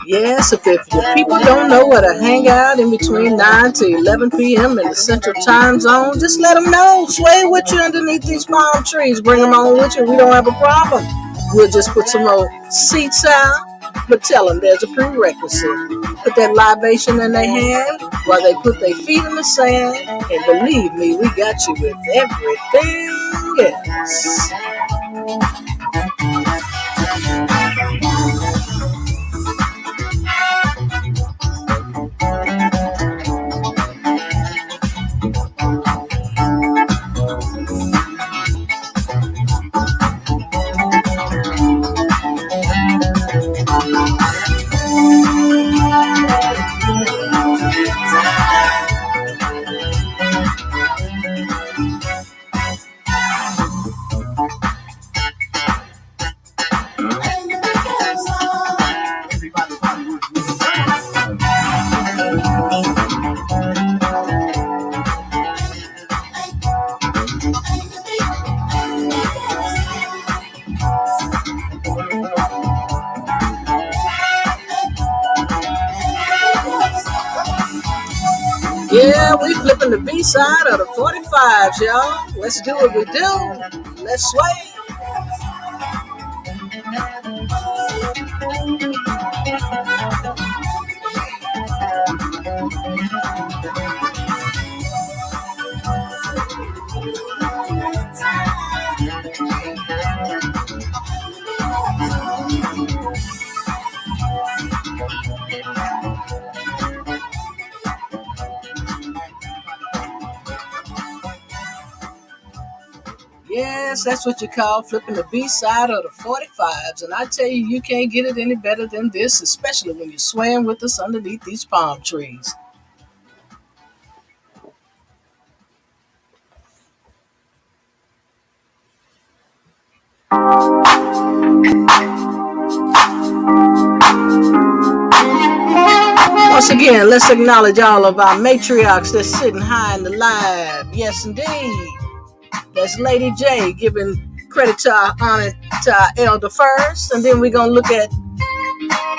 Yes, if the people don't know where to hang out in between 9 to 11 p.m. in the central time zone, just let them know. Sway with you underneath these palm trees. Bring them on with you. We don't have a problem. We'll just put some more seats out, but tell them there's a prerequisite. Put that libation in their hand while they put their feet in the sand, and believe me, we got you with everything else. Yeah, we flipping the B-side of the 45s, y'all. Let's do what we do. Let's sway. Yes, that's what you call flipping the B-side of the 45s. And I tell you, you can't get it any better than this, especially when you're swaying with us underneath these palm trees. Once again, let's acknowledge all of our matriarchs that's sitting high in the lab. Yes, indeed. That's Lady J giving credit to our honor to our elder first. And then we're going to look at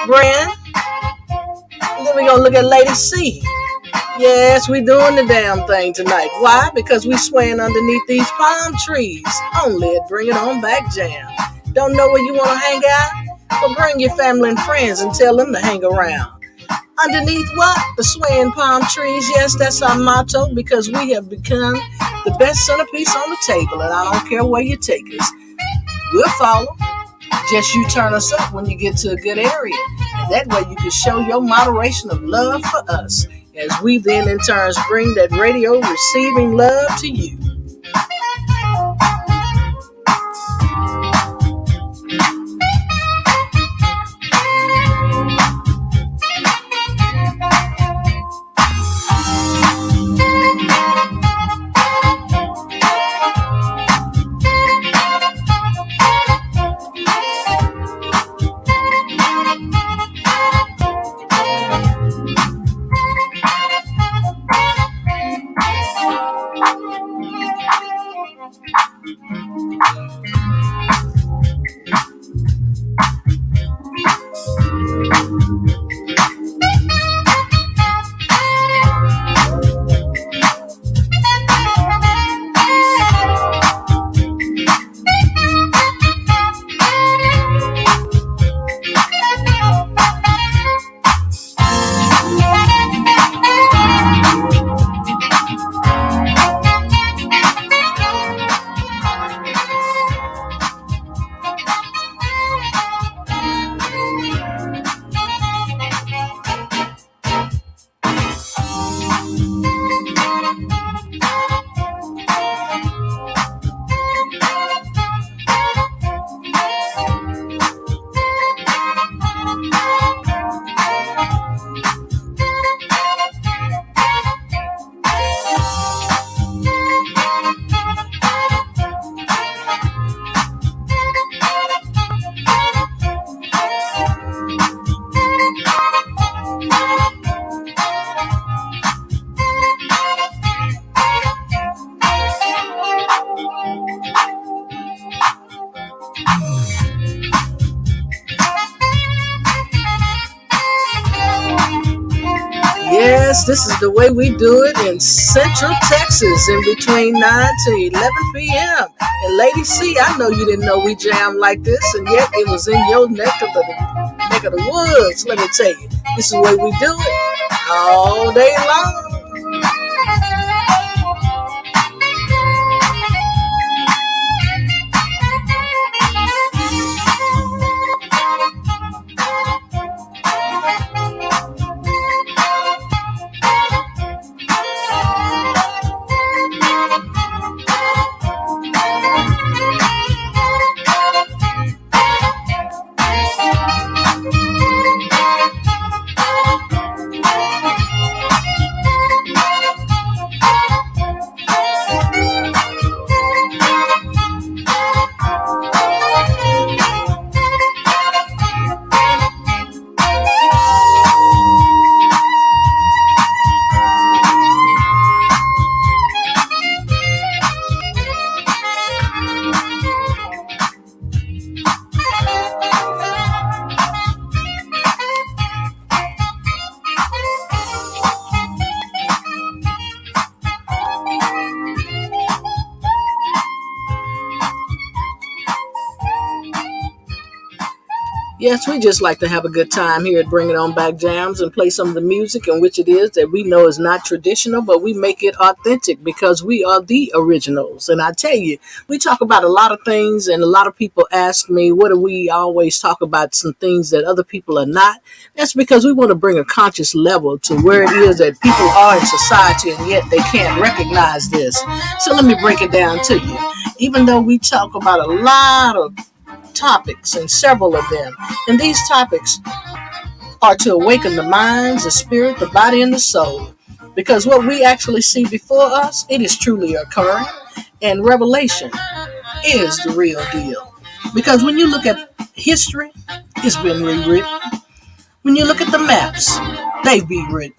Bran. And then we're going to look at Lady C. Yes, we doing the damn thing tonight. Why? Because we swaying underneath these palm trees. Only at Bring It On Back Jam. Don't know where you want to hang out? Well, bring your family and friends and tell them to hang around. Underneath what? The swaying palm trees. Yes, that's our motto because we have become the best centerpiece on the table. And I don't care where you take us. We'll follow. Just you turn us up when you get to a good area. And that way you can show your moderation of love for us. As we then in turn bring that radio receiving love to you. Yes, this is the way we do it in Central Texas in between 9 to 11 p.m. And Lady C, I know you didn't know we jam like this, and yet it was in your neck of the woods. Let me tell you, this is the way we do it all day long. Yes, we just like to have a good time here at Bring It On Back Jams and play some of the music in which it is that we know is not traditional, but we make it authentic because we are the originals. And I tell you, we talk about a lot of things, and a lot of people ask me, what do we always talk about some things that other people are not? That's because we want to bring a conscious level to where it is that people are in society, and yet they can't recognize this. So let me break it down to you. even though we talk about a lot of topics and several of them. And these topics are to awaken the minds, the spirit, the body, and the soul. Because what we actually see before us, it is truly occurring. And revelation is the real deal. Because when you look at history, it's been rewritten. When you look at the maps,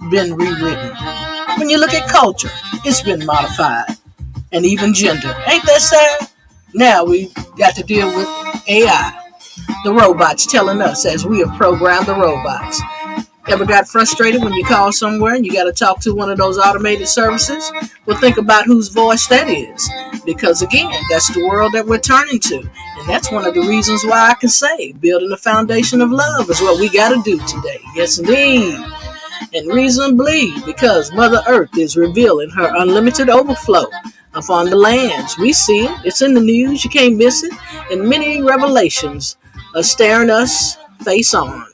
been rewritten. When you look at culture, it's been modified. And even gender. Ain't that sad? Now we got to deal with AI. The robots telling us as we have programmed the robots. Ever got frustrated when you call somewhere and you got to talk to one of those automated services? Well, think about whose voice that is. Because again, that's the world that we're turning to. And that's one of the reasons why I can say building a foundation of love is what we got to do today. Yes, indeed. And reasonably, because Mother Earth is revealing her unlimited overflow upon the lands. We see it. It's in the news. You can't miss it. And many revelations are staring us face on.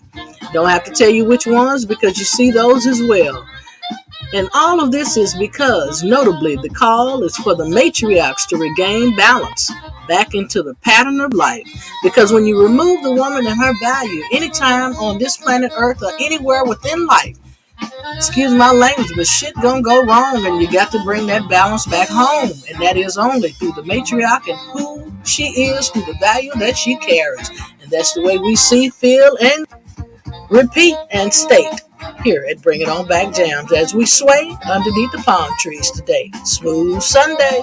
Don't have to tell you which ones because you see those as well. And all of this is because, notably, the call is for the matriarchs to regain balance back into the pattern of life. Because when you remove the woman and her value anytime on this planet Earth or anywhere within life, excuse my language, but shit gonna go wrong and you got to bring that balance back home. And that is only through the matriarch and who she is, through the value that she carries. And that's the way we see, feel, and repeat and state here at Bring It On Back Jams as we sway underneath the palm trees today. Smooth Sunday.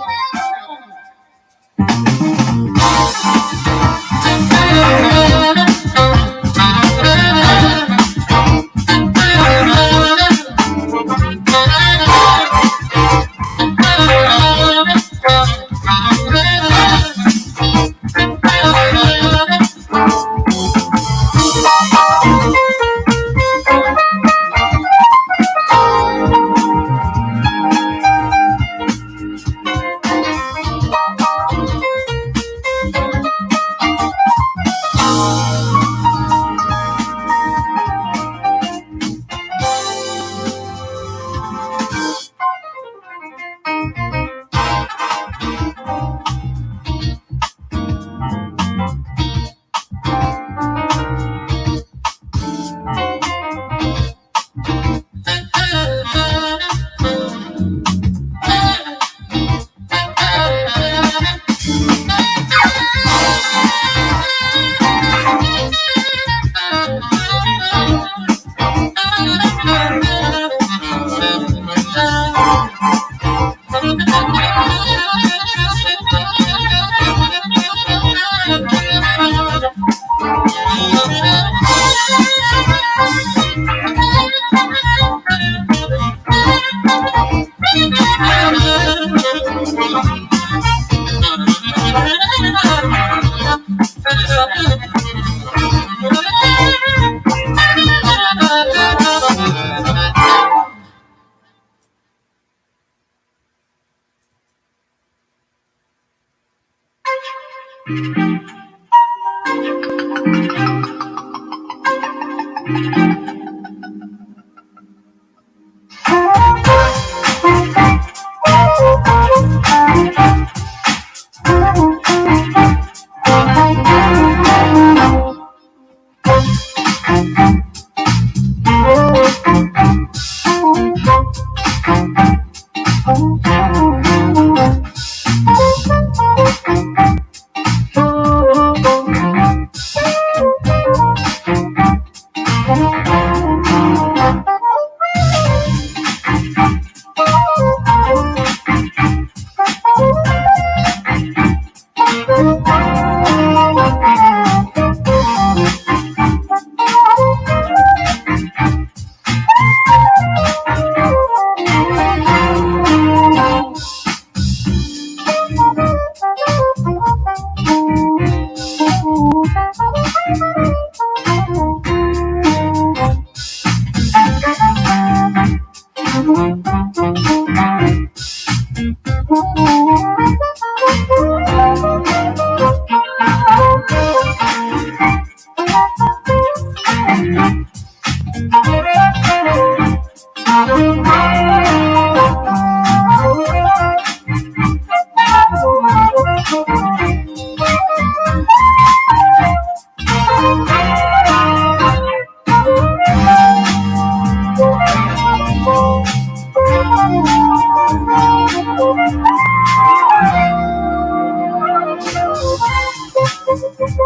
And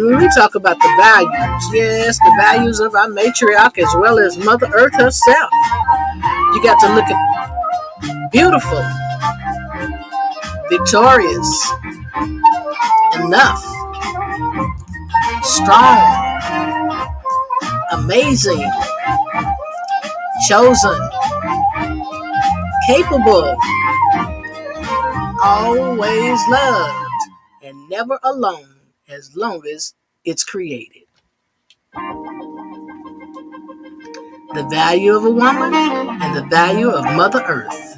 when we talk about the values, yes, the values of our matriarch as well as Mother Earth herself, you got to look at beautiful, victorious, enough, strong, amazing, chosen, capable, always loved, and never alone as long as it's created. The value of a woman and the value of Mother Earth.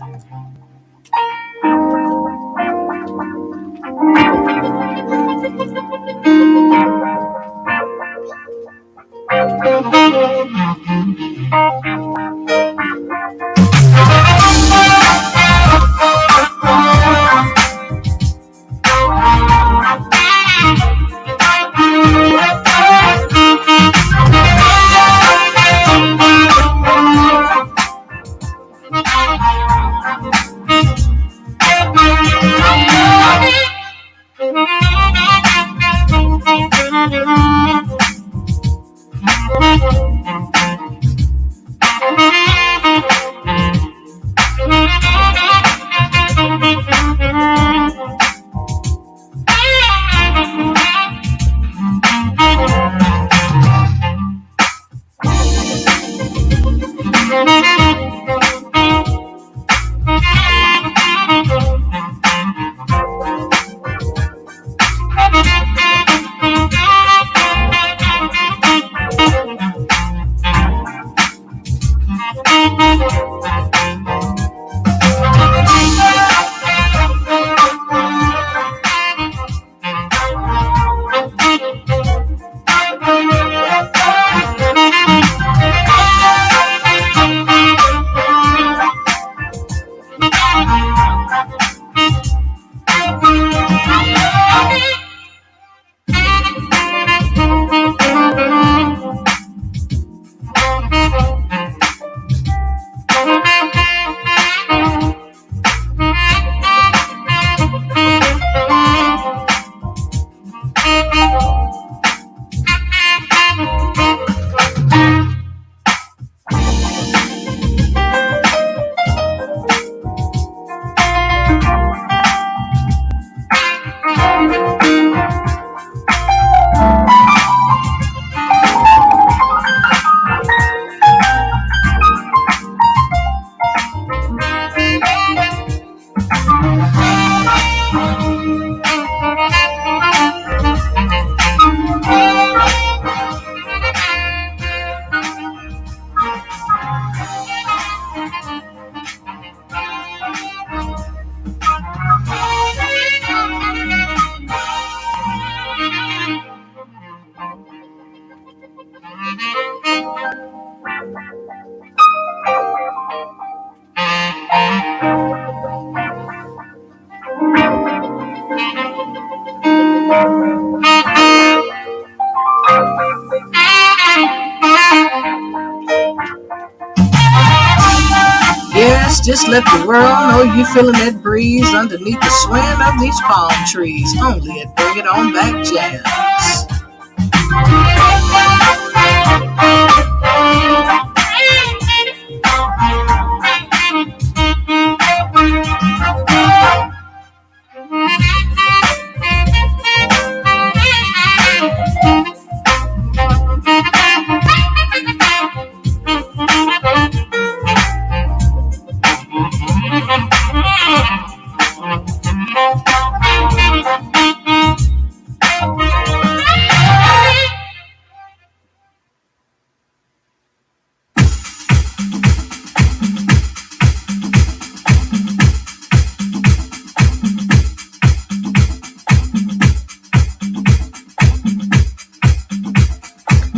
Let's just let the world know you feeling that breeze underneath the swaying of these palm trees. Only at Bring It On Back Jams.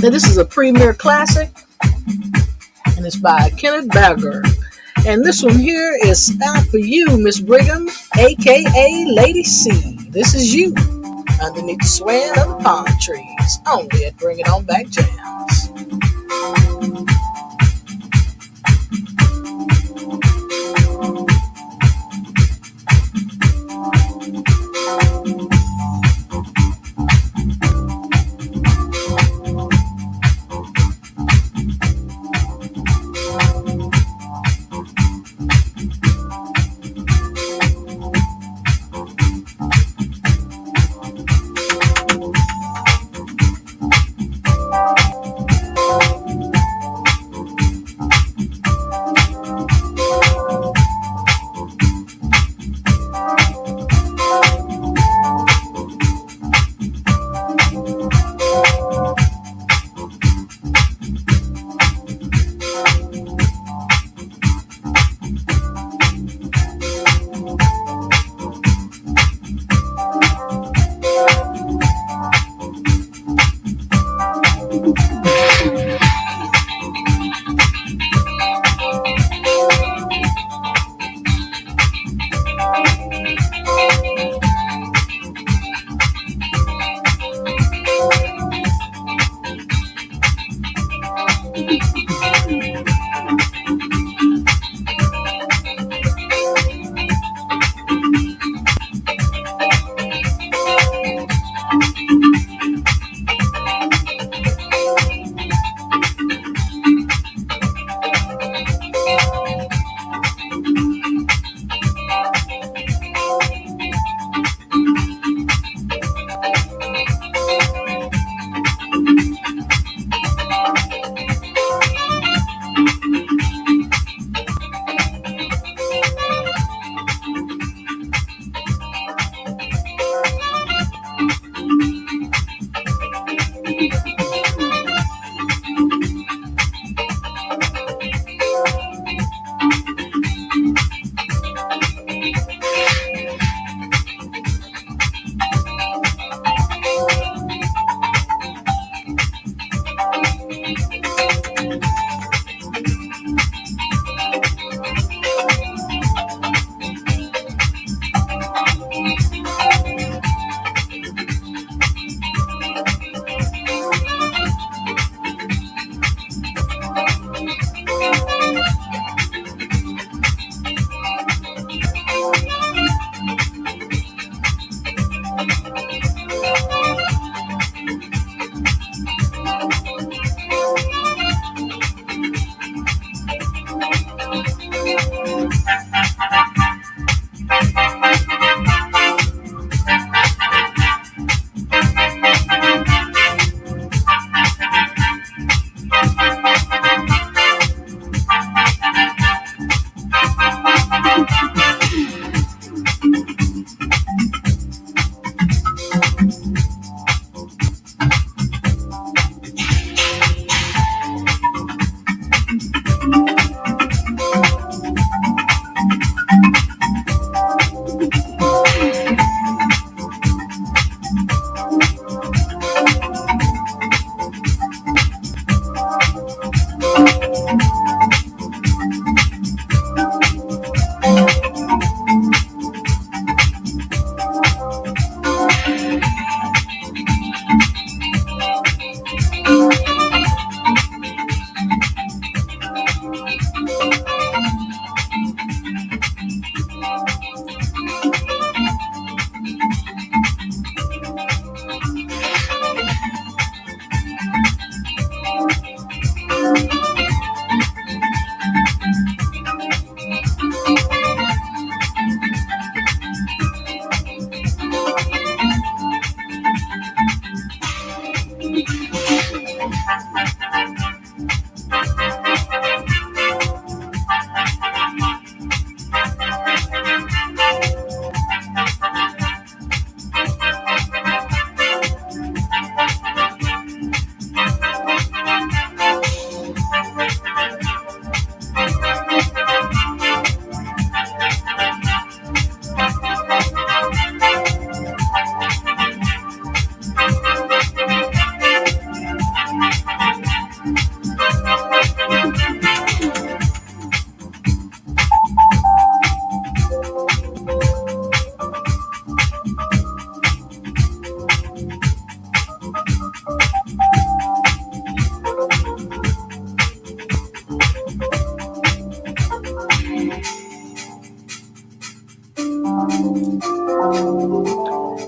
Now, this is a premier classic, and it's by Kenneth Bagger. And this one here is out for you, Miss Brigham, aka Lady C. This is you, underneath the swaying of the palm trees. Only at Bring It On Back Jams.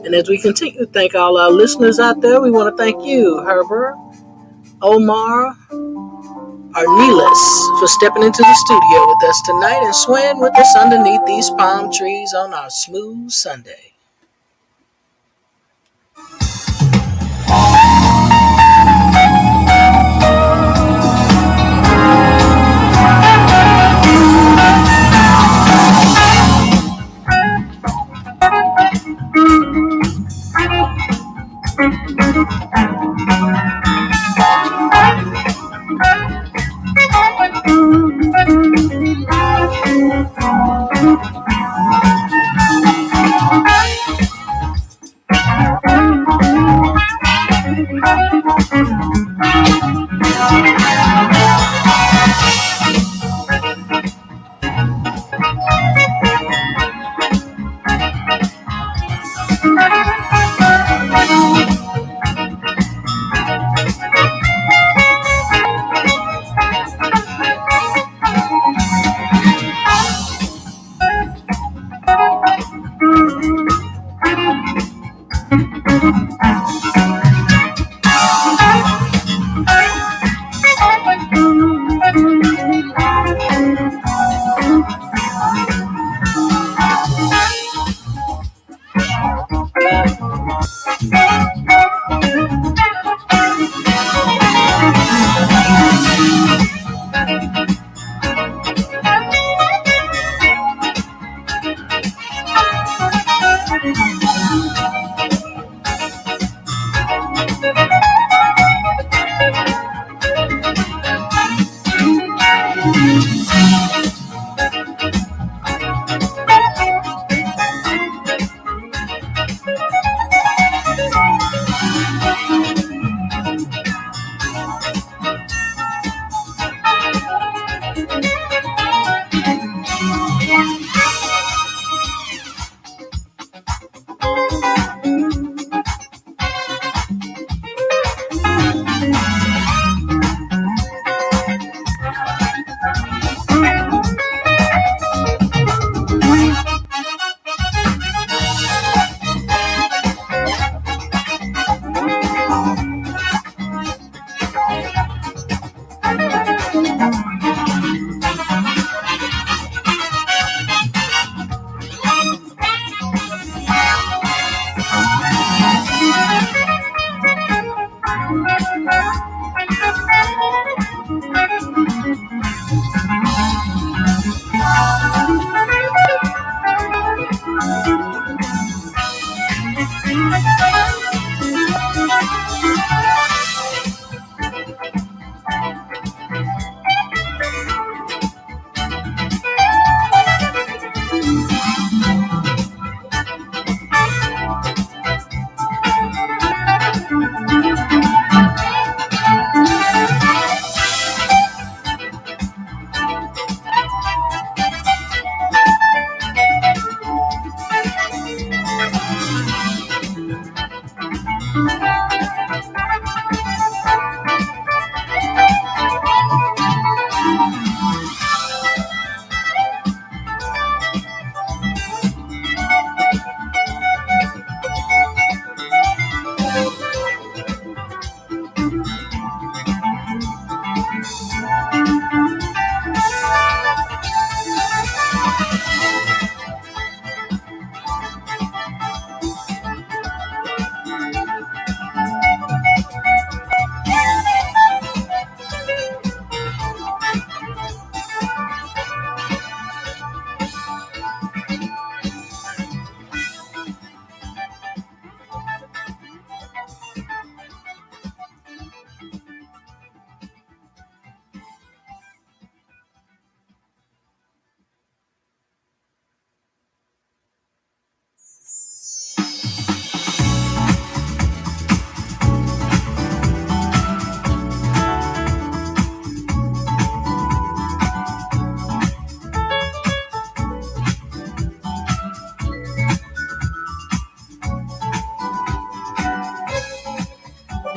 And as we continue to thank all our listeners out there, we want to thank you, Herbert, Omar, Arnelis, for stepping into the studio with us tonight and swaying with us underneath these palm trees on our smooth Sunday.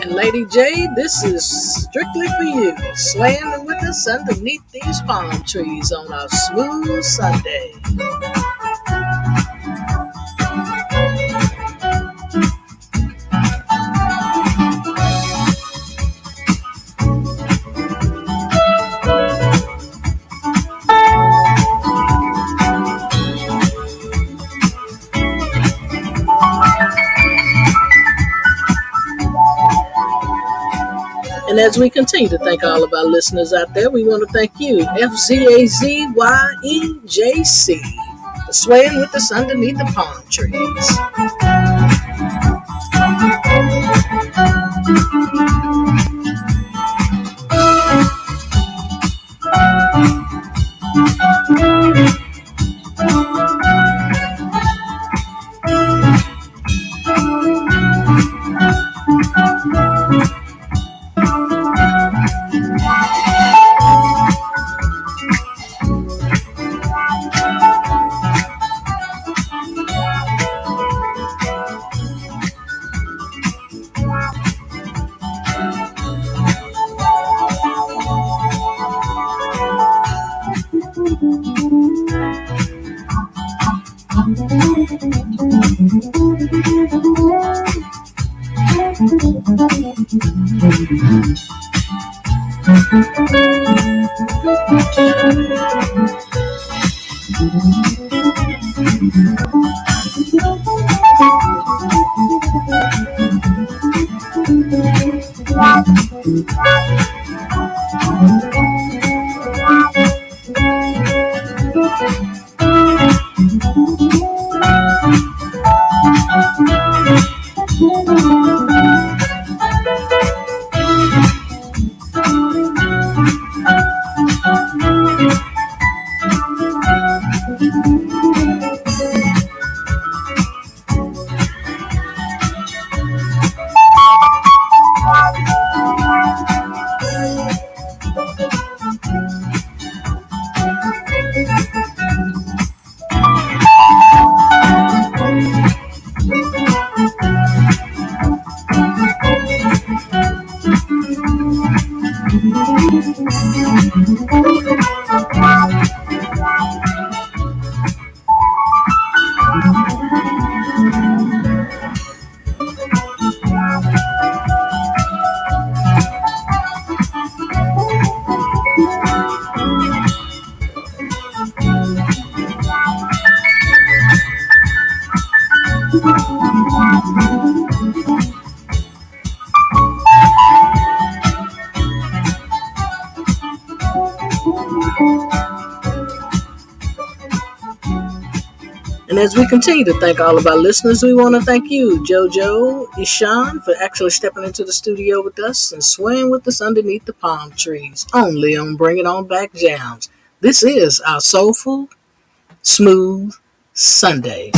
And Lady J, this is strictly for you, swaying with us underneath these palm trees on our smooth Sunday. as we continue to thank all of our listeners out there, we want to thank you, FZAZYEJC, for swaying with us underneath the palm trees. And as we continue to thank all of our listeners, we want to thank you, JoJo Ishan, for actually stepping into the studio with us and swaying with us underneath the palm trees, only on Bring It On Back Jams. This is our Soulful, Smooth Sunday.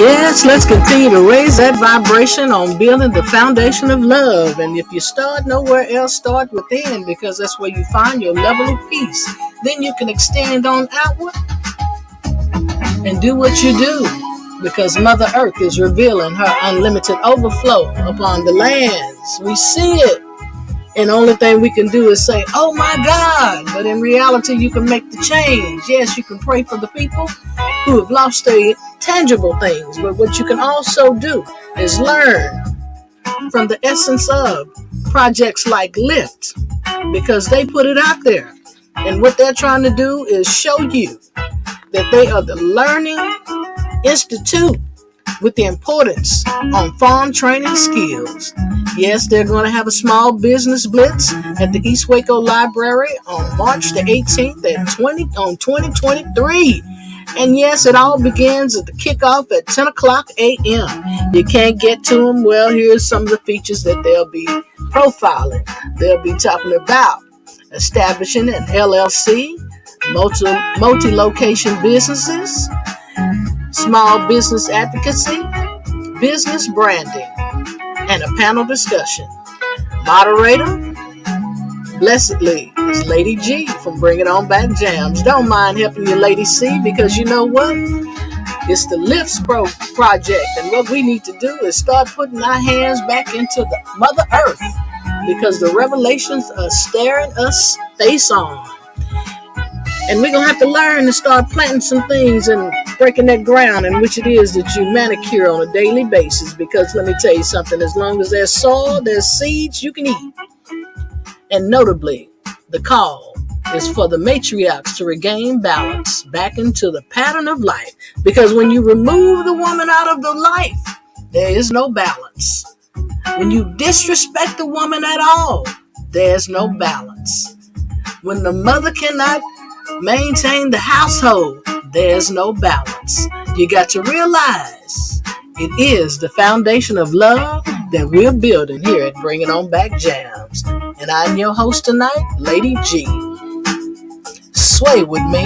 Yes, let's continue to raise that vibration on building the foundation of love. And if you start nowhere else, start within, because that's where you find your level of peace. Then you can extend on outward and do what you do, because Mother Earth is revealing her unlimited overflow upon the lands. We see it. And the only thing we can do is say, oh my God. But in reality, you can make the change. Yes, you can pray for the people who have lost their tangible things. But what you can also do is learn from the essence of projects like Lift, because they put it out there. And what they're trying to do is show you that they are the learning institute with the importance on farm training skills. Yes, they're going to have a small business blitz at the East Waco Library on March the 18th at 2023. And yes, it all begins at the kickoff at 10 o'clock a.m. You can't get to them. Well, here's some of the features that they'll be profiling. They'll be talking about establishing an LLC, multi-location businesses, small business advocacy, business branding, and a panel discussion. Moderator, blessedly, is Lady G from Bring It On Back JAMS. Don't mind helping your Lady C, because you know what? It's the Lifts project, and what we need to do is start putting our hands back into the Mother Earth, because the revelations are staring us face on. And we're going to have to learn to start planting some things and breaking that ground in which it is that you manicure on a daily basis. Because let me tell you something, as long as there's soil, there's seeds you can eat. And notably, the call is for the matriarchs to regain balance back into the pattern of life. Because when you remove the woman out of the life, there is no balance. When you disrespect the woman at all, there's no balance. When the mother cannot maintain the household, there's no balance. You got to realize it is the foundation of love that we're building here at Bring It On Back JAMS. And I'm your host tonight, Lady G. Sway with me.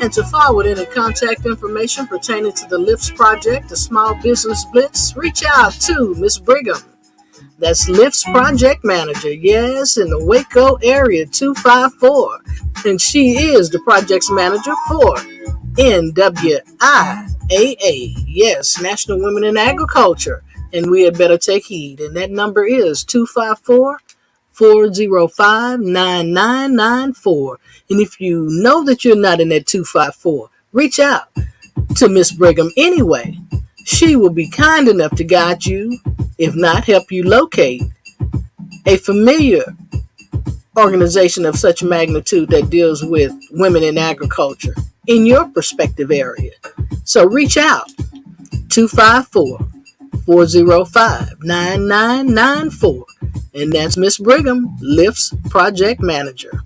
And to forward any contact information pertaining to the Lifts Project, the Small Business Blitz, reach out to Miss Brigham. That's Lifts Project Manager, yes, in the Waco area, 254. And she is the projects manager for NWIAA, yes, National Women in Agriculture. And we had better take heed. And that number is 254-405-9994. And if you know that you're not in that 254, reach out to Miss Brigham anyway. She will be kind enough to guide you, if not help you locate a familiar organization of such magnitude that deals with women in agriculture in your prospective area. So reach out 254 405 9994. And that's Miss Brigham, Lyft's project manager.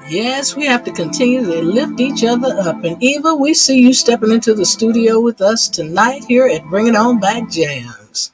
Yes, we have to continue to lift each other up. And Eva, we see you stepping into the studio with us tonight here at Bring It On Back Jams.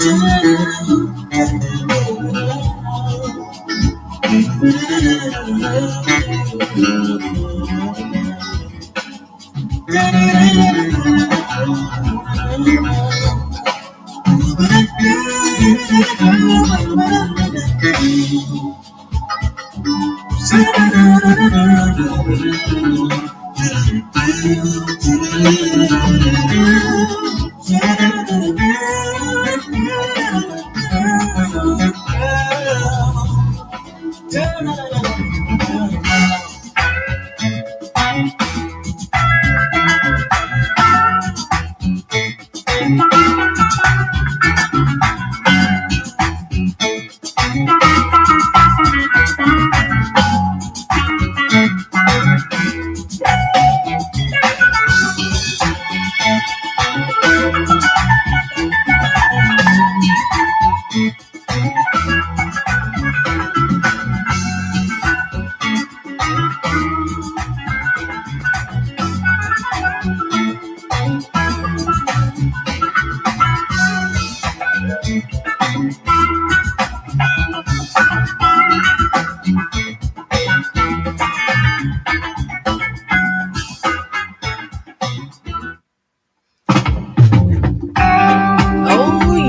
Oh,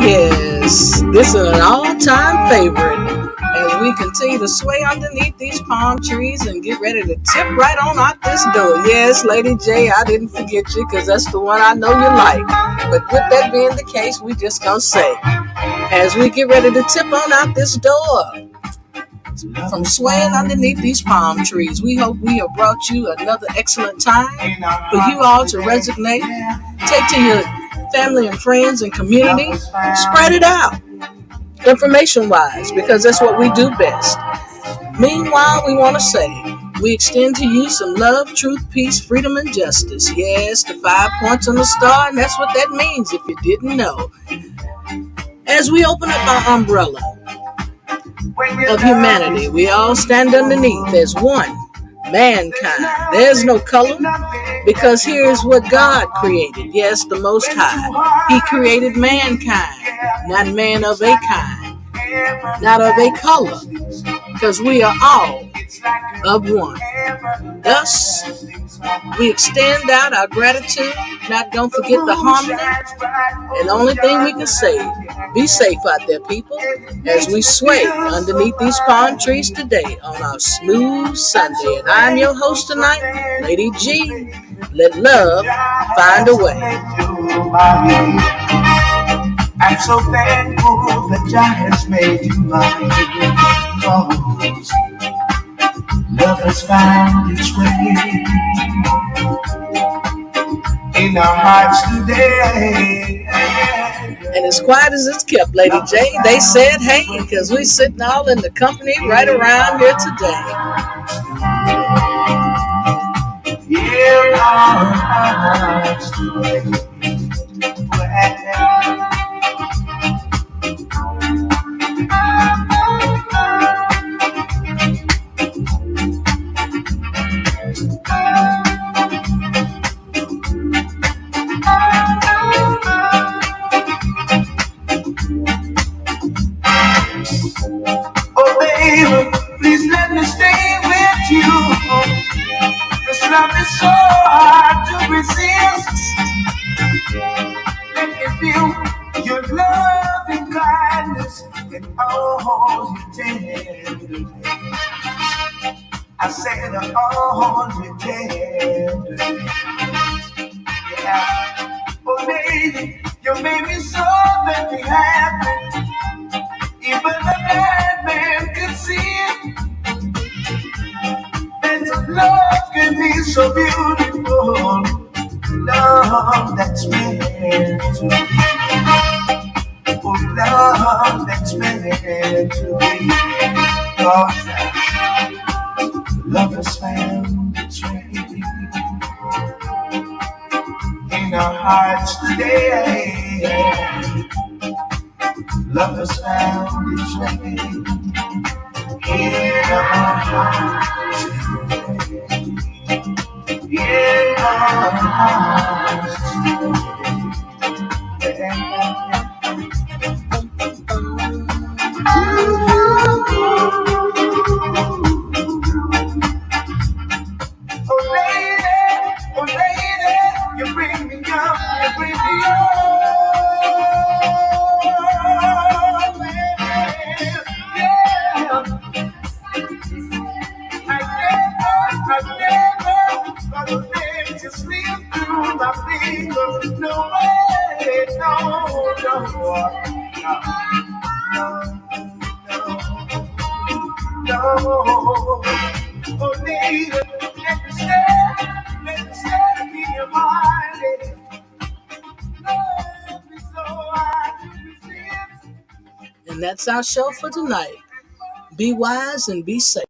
yes. This is an all-time favorite as we continue to sway underneath these palm trees and get ready to tip right on out this door. Yes, Lady J, I didn't forget you because that's the one I know you like. But with that being the case, we just gonna say, as we get ready to tip on out this door, from swaying underneath these palm trees, we hope we have brought you another excellent time for you all to resonate, take to your family and friends and community, spread it out information-wise because that's what we do best. Meanwhile, we want to say we extend to you some love, truth, peace, freedom, and justice. Yes, the 5 points on the star, and that's what that means if you didn't know. As we open up our umbrella of humanity, we all stand underneath as one, mankind. There's no color because here's what God created. Yes, the Most High. He created mankind, not man of a kind, not of a color, because we are all of one. Thus, we extend out our gratitude, not don't forget the harmony, and the only thing we can say, be safe out there, people, as we sway underneath these palm trees today on our smooth Sunday. And I'm your host tonight, Lady G. Let love find a way. I'm so thankful that Jah has made you mine. Love has found its way in our hearts today. And as quiet as it's kept, Lady J, they said, hey, because we sitting all in the company right around here today. In our hearts today. Oh baby, please let me stay with you. This love is so hard to resist. Let me feel your love and kindness and all your tenderness. I said all your tenderness. Yeah. Oh baby, you made me so very happy. Even a bad man could see it. That love can be so beautiful. Love that's meant to be. Oh, love that's meant to be. Cause love has found its way in our hearts today. Love has found its way in our hearts today. In our hearts today. Cause the things you slip through my fingers. No way, no. Oh, baby, let me stay in your mind. Love me so I can resist. And that's our show for tonight. Be wise and be safe.